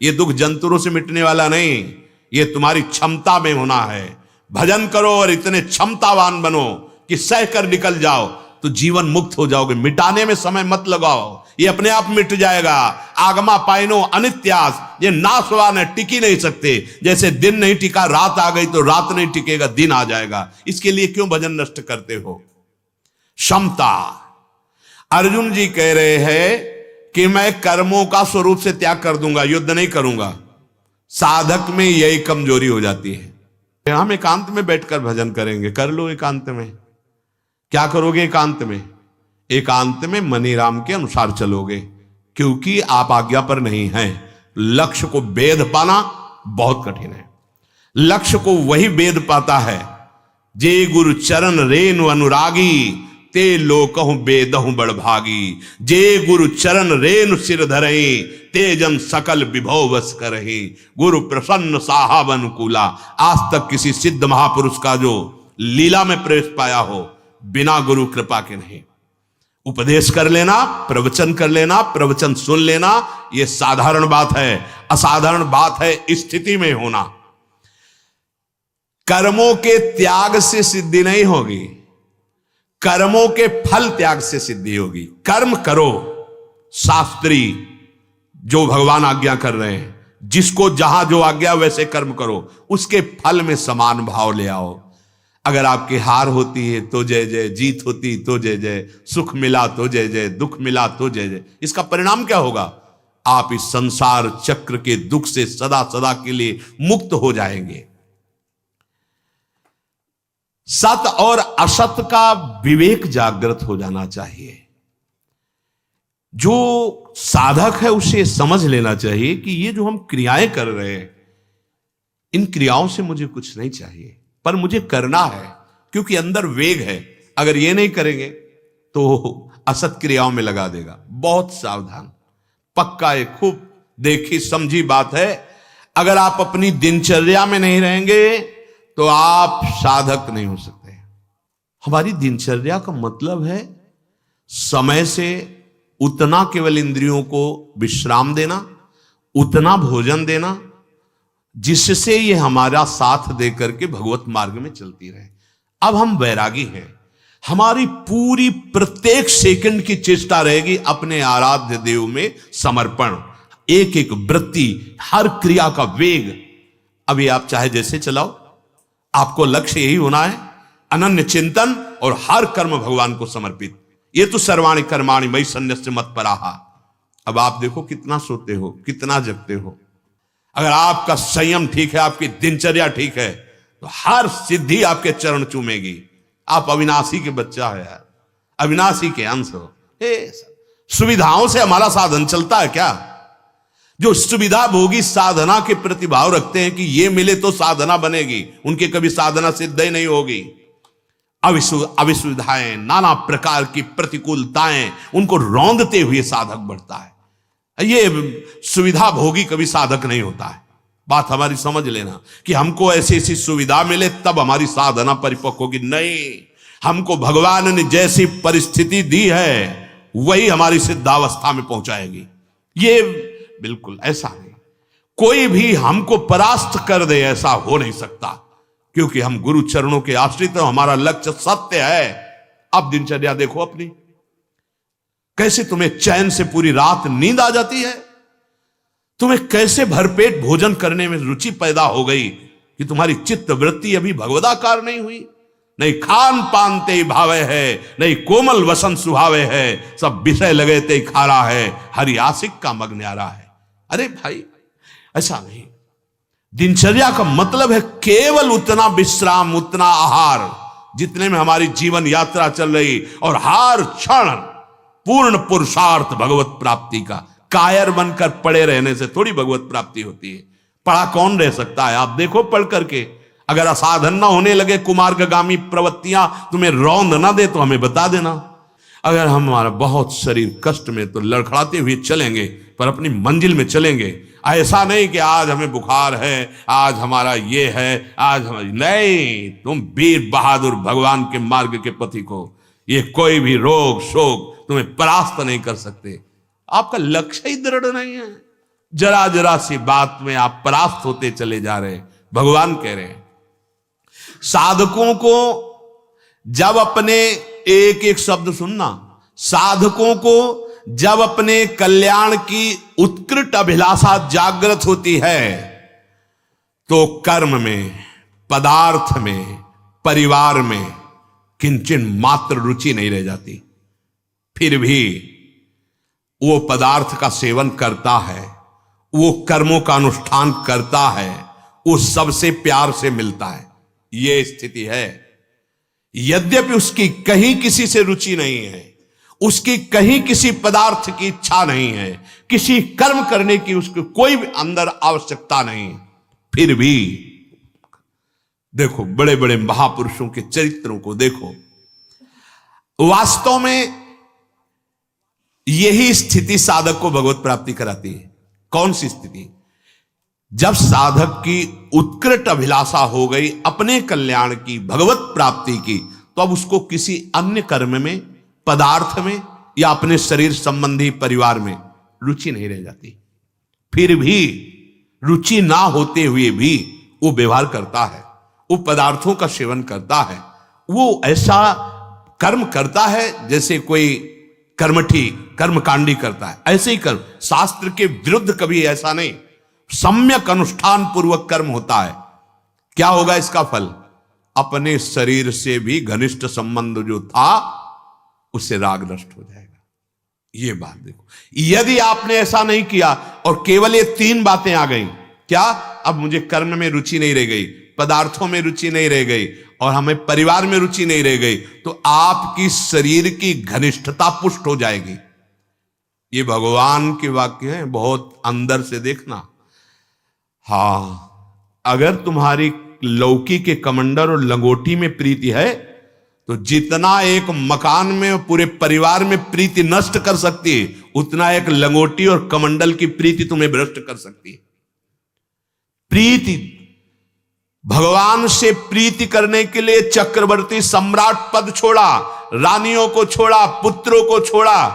A: ये दुख जंतुरों से मिटने वाला नहीं, ये तुम्हारी क्षमता में होना है। भजन करो और इतने क्षमतावान बनो कि सह कर निकल जाओ, तो जीवन मुक्त हो जाओगे। मिटाने में समय मत लगाओ, ये अपने आप मिट जाएगा। आगमा पाइनो अनित्यास, ये नाशवान है, टिकी नहीं सकते। जैसे दिन नहीं टिका, रात आ गई तो रात नहीं टिकेगा, दिन आ जाएगा। इसके लिए क्यों भजन नष्ट करते हो? क्षमता। अर्जुन जी कह रहे हैं कि मैं कर्मों का स्वरूप से त्याग कर दूंगा, युद्ध नहीं करूंगा। साधक में यही कमजोरी हो जाती है। हम एकांत में बैठकर भजन करेंगे, कर लो एकांत में। क्या करोगे एकांत में? एकांत में मनी राम के अनुसार चलोगे, क्योंकि आप आज्ञा पर नहीं हैं। लक्ष्य को वेद पाना बहुत कठिन है। लक्ष्य को वही वेद पाता है जे गुरु चरण रेणु अनुरागी, ते लोकहु बेदहु बड़भागी। जे गुरु चरण रेणु सिर धरहि, ते जन सकल विभव वश करहि। गुरु प्रसन्न साहब अनुकूला। आज तक किसी सिद्ध महापुरुष का जो लीला में प्रवेश पाया हो, बिना गुरु कृपा के नहीं। उपदेश कर लेना, प्रवचन कर लेना, प्रवचन सुन लेना, यह साधारण बात है। असाधारण बात है स्थिति में होना। कर्मों के त्याग से सिद्धि नहीं होगी, कर्मों के फल त्याग से सिद्धि होगी। कर्म करो, शास्त्री जो भगवान आज्ञा कर रहे हैं, जिसको जहां जो आज्ञा वैसे कर्म करो, उसके फल में समान भाव ले आओ। अगर आपकी हार होती है तो जय जय, जीत होती तो जय जय, सुख मिला तो जय जय, दुख मिला तो जय जय, इसका परिणाम क्या होगा? आप इस संसार चक्र के दुख से सदा सदा के लिए मुक्त हो जाएंगे। सत और असत का विवेक जागृत हो जाना चाहिए। जो साधक है उसे समझ लेना चाहिए कि ये जो हम क्रियाएं कर रहे हैं, इन क्रियाओं से मुझे कुछ नहीं चाहिए, पर मुझे करना है क्योंकि अंदर वेग है। अगर ये नहीं करेंगे तो असत क्रियाओं में लगा देगा। बहुत सावधान, पक्का ये खूब देखी समझी बात है। अगर आप अपनी दिनचर्या में नहीं रहेंगे तो आप साधक नहीं हो सकते। हमारी दिनचर्या का मतलब है समय से उतना केवल इंद्रियों को विश्राम देना, उतना भोजन देना जिससे ये हमारा साथ दे करके भगवत मार्ग में चलती रहे। अब हम वैरागी हैं, हमारी पूरी प्रत्येक सेकंड की चेष्टा रहेगी अपने आराध्य देव में समर्पण, एक एक वृत्ति, हर क्रिया का वेग। अभी आप चाहे जैसे चलाओ, आपको लक्ष्य यही होना है, अनन्य चिंतन और हर कर्म भगवान को समर्पित। ये तो सर्वाणि कर्माणि मयि सन्न्यस्य मत्पराः। अब आप देखो कितना सोते हो, कितना जगते हो। अगर आपका संयम ठीक है, आपकी दिनचर्या ठीक है, तो हर सिद्धि आपके चरण चूमेगी। आप अविनाशी के बच्चा है यार, अविनाशी के अंश हो। सुविधाओं से हमारा साधन चलता है क्या? जो सुविधा भोगी साधना के प्रति भाव रखते हैं कि ये मिले तो साधना बनेगी, उनके कभी साधना सिद्ध ही नहीं होगी। अविसुविधाएं, नाना प्रकार की प्रतिकूलताएं, उनको रौंदते हुए साधक बढ़ता है। ये सुविधा भोगी कभी साधक नहीं होता है। बात हमारी समझ लेना कि हमको ऐसी ऐसी सुविधा मिले तब हमारी साधना परिपक्व होगी। नहीं, हमको भगवान ने जैसी परिस्थिति दी है वही हमारी सिद्धावस्था में पहुंचाएगी। ये बिल्कुल ऐसा नहीं, कोई भी हमको परास्त कर दे ऐसा हो नहीं सकता, क्योंकि हम गुरु चरणों के आश्रित हैं, हमारा लक्ष्य सत्य है। अब दिनचर्या देखो अपनी, कैसे तुम्हें चैन से पूरी रात नींद आ जाती है, तुम्हें कैसे भरपेट भोजन करने में रुचि पैदा हो गई कि तुम्हारी चित्त वृत्ति अभी भगवदाकार नहीं हुई। नहीं खान पान ते भावे है, नहीं कोमल वसन सुहावे है, सब विषय लगे ते खारा है, हरि आशिक का मग न्यारा है। अरे भाई ऐसा नहीं, दिनचर्या का मतलब है केवल उतना विश्राम, उतना आहार जितने में हमारी जीवन यात्रा चल रही, और हर क्षण पूर्ण पुरुषार्थ भगवत प्राप्ति का। कायर बनकर पड़े रहने से थोड़ी भगवत प्राप्ति होती है। पढ़ा कौन रह सकता है? आप देखो पढ़ करके, अगर असाधन ना होने लगे, कुमार्गगामी प्रवृत्तियां तुम्हें रौंद ना दे तो हमें बता देना। अगर हमारा बहुत शरीर कष्ट में, तो लड़खड़ाते हुए चलेंगे पर अपनी मंजिल में चलेंगे। ऐसा नहीं कि आज हमें बुखार है, आज हमारा ये है, आज हमारी नहीं। तुम वीर बहादुर भगवान के मार्ग के पथिक हो। ये कोई भी रोग शोक तुम्हें परास्त नहीं कर सकते। आपका लक्ष्य ही दृढ़ नहीं है, जरा जरा सी बात में आप परास्त होते चले जा रहे हैं। भगवान कह रहे हैं साधकों को जब अपने, एक एक शब्द सुनना, साधकों को जब अपने कल्याण की उत्कृष्ट अभिलाषा जागृत होती है तो कर्म में, पदार्थ में, परिवार में किंचन मात्र रुचि नहीं रह जाती। फिर भी वो पदार्थ का सेवन करता है, वो कर्मों का अनुष्ठान करता है, वो सबसे प्यार से मिलता है। ये स्थिति है। यद्यपि उसकी कहीं किसी से रुचि नहीं है, उसकी कहीं किसी पदार्थ की इच्छा नहीं है, किसी कर्म करने की उसको कोई भी अंदर आवश्यकता नहीं, फिर भी देखो बड़े बड़े महापुरुषों के चरित्रों को देखो। वास्तव में यही स्थिति साधक को भगवत प्राप्ति कराती है। कौन सी स्थिति? जब साधक की उत्कृष्ट अभिलाषा हो गई अपने कल्याण की, भगवत प्राप्ति की, तो अब उसको किसी अन्य कर्म में, पदार्थ में या अपने शरीर संबंधी परिवार में रुचि नहीं रह जाती। फिर भी रुचि ना होते हुए भी वो व्यवहार करता है, वो पदार्थों का सेवन करता है, वो ऐसा कर्म करता है जैसे कोई कर्मठी कर्मकांडी करता है, ऐसे ही कर्म, शास्त्र के विरुद्ध कभी ऐसा नहीं, सम्यक अनुष्ठान पूर्वक कर्म होता है। क्या होगा इसका फल? अपने शरीर से भी घनिष्ठ संबंध जो था उससे राग नष्ट हो जाएगा। ये बात देखो, यदि आपने ऐसा नहीं किया और केवल ये 3 बातें आ गई, क्या अब मुझे कर्म में रुचि नहीं रह गई, पदार्थों में रुचि नहीं रह गई और हमें परिवार में रुचि नहीं रह गई, तो आपकी शरीर की घनिष्ठता पुष्ट हो जाएगी। ये भगवान के वाक्य हैं, बहुत अंदर से देखना। हां, अगर तुम्हारी लौकी के कमंडल और लंगोटी में प्रीति है तो जितना एक मकान में पूरे परिवार में प्रीति नष्ट कर सकती है, उतना एक लंगोटी और कमंडल की प्रीति तुम्हें भ्रष्ट कर सकती है। प्रीति, भगवान से प्रीति करने के लिए चक्रवर्ती सम्राट पद छोड़ा, रानियों को छोड़ा, पुत्रों को छोड़ा।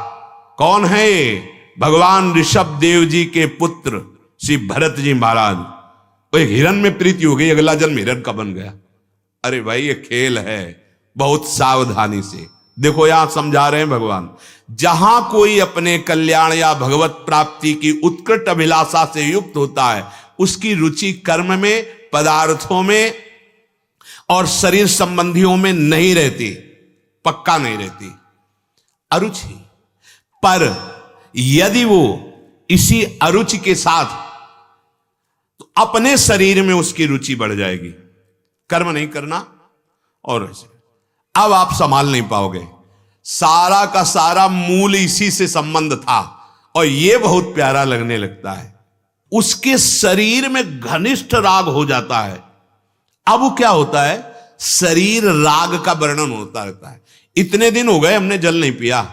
A: कौन है? भगवान ऋषभ देव जी के पुत्र श्री भरत जी महाराज। तो एक हिरण में प्रीति हो गई, अगला जन्म हिरण का बन गया। अरे भाई ये खेल है, बहुत सावधानी से देखो। यहां समझा रहे हैं भगवान, जहां कोई अपने कल्याण या भगवत प्राप्ति की उत्कृष्ट अभिलाषा से युक्त होता है, उसकी रुचि कर्म में, पदार्थों में और शरीर संबंधियों में नहीं रहती, पक्का नहीं रहती, अरुचि। पर यदि वो इसी अरुचि के साथ तो अपने शरीर में उसकी रुचि बढ़ जाएगी, कर्म नहीं करना और ऐसे, अब आप संभाल नहीं पाओगे। सारा का सारा मूल इसी से संबंध था और ये बहुत प्यारा लगने लगता है। उसके शरीर में घनिष्ठ राग हो जाता है। अब वो क्या होता है? शरीर राग का वर्णन होता रहता है। इतने दिन हो गए हमने जल नहीं पिया,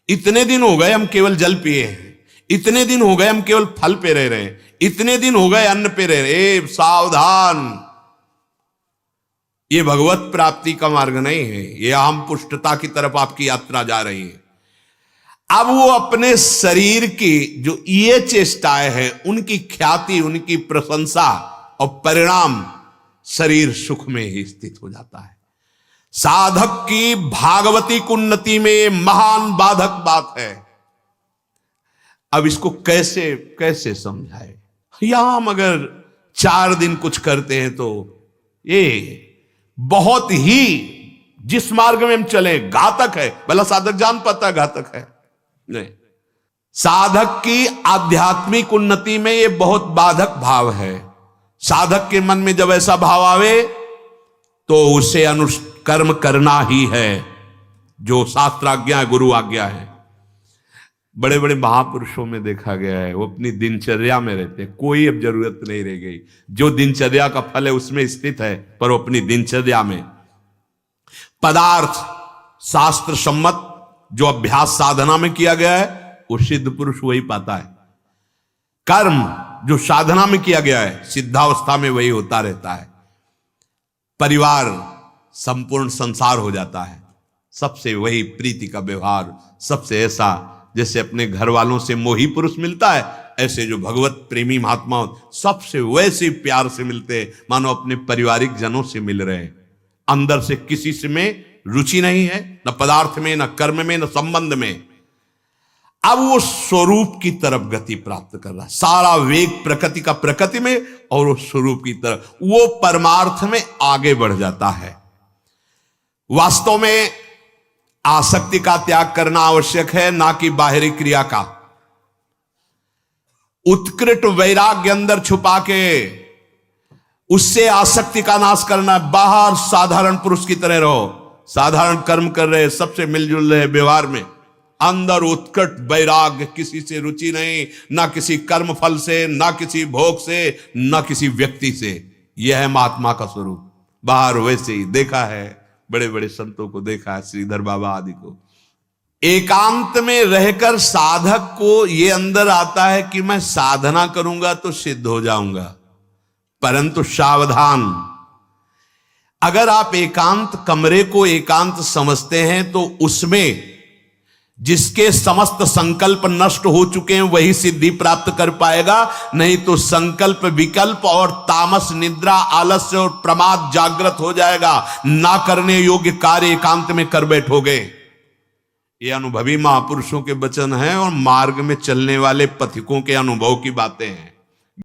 A: इतने दिन हो गए हम केवल जल पिए हैं, इतने दिन हो गए हम केवल फल पे रह रहे हैं, इतने दिन हो गए अन्न पे रह रहे। सावधान, ये भगवत प्राप्ति का मार्ग नहीं है, ये अहम पुष्टता की तरफ आपकी यात्रा जा रही है। अब वो अपने शरीर की जो ये चेष्टाएं हैं, उनकी ख्याति, उनकी प्रशंसा और परिणाम शरीर सुख में ही स्थित हो जाता है। साधक की भागवती उन्नति में महान बाधक बात है। अब इसको कैसे कैसे समझाए? यहां हम अगर 4 दिन कुछ करते हैं तो ये बहुत ही, जिस मार्ग में हम चले, घातक है। भला साधक जान पाता है घातक है? नहीं। साधक की आध्यात्मिक उन्नति में ये बहुत बाधक भाव है। साधक के मन में जब ऐसा भाव आवे तो उसे अनुष्कर्म करना ही है, जो शास्त्राज्ञा है, गुरु आज्ञा है। बड़े बड़े महापुरुषों में देखा गया है, वो अपनी दिनचर्या में रहते हैं, कोई अब जरूरत नहीं रह गई। जो दिनचर्या का फल है उसमें स्थित है, पर वो अपनी दिनचर्या में। पदार्थ शास्त्र सम्मत जो अभ्यास साधना में किया गया है, वो सिद्ध पुरुष वही पाता है। कर्म जो साधना में किया गया है, सिद्धावस्था में वही होता रहता है। परिवार संपूर्ण संसार हो जाता है, सबसे वही प्रीति का व्यवहार, सबसे ऐसा जैसे अपने घर वालों से मोही पुरुष मिलता है, ऐसे जो भगवत प्रेमी महात्मा सबसे वैसे प्यार से मिलते हैं, मानो अपने पारिवारिक जनों से मिल रहे हैं। अंदर से किसी से में रुचि नहीं है, न पदार्थ में, न कर्म में, न संबंध में। अब वो स्वरूप की तरफ गति प्राप्त कर रहा है। सारा वेग प्रकृति का प्रकृति में और वो स्वरूप की तरफ, वो परमार्थ में आगे बढ़ जाता है। वास्तव में आसक्ति का त्याग करना आवश्यक है, ना कि बाहरी क्रिया का। उत्कृष्ट वैराग्य अंदर छुपा के उससे आसक्ति का नाश करना। बाहर साधारण पुरुष की तरह रहो, साधारण कर्म कर रहे, सबसे मिलजुल रहे व्यवहार में, अंदर उत्कृष्ट वैराग्य, किसी से रुचि नहीं, ना किसी कर्म फल से, ना किसी भोग से, ना किसी व्यक्ति से। यह है महात्मा का स्वरूप। बाहर वैसे ही देखा है, बड़े बड़े संतों को देखा है, श्रीधर बाबा आदि को। एकांत में रहकर साधक को ये अंदर आता है कि मैं साधना करूंगा तो सिद्ध हो जाऊंगा, परंतु सावधान, अगर आप एकांत कमरे को एकांत समझते हैं तो उसमें जिसके समस्त संकल्प नष्ट हो चुके हैं वही सिद्धि प्राप्त कर पाएगा, नहीं तो संकल्प विकल्प और तामस, निद्रा, आलस्य और प्रमाद जागृत हो जाएगा। ना करने योग्य कार्य एकांत में कर बैठोगे। ये अनुभवी महापुरुषों के वचन हैं और मार्ग में चलने वाले पथिकों के अनुभव की बातें हैं।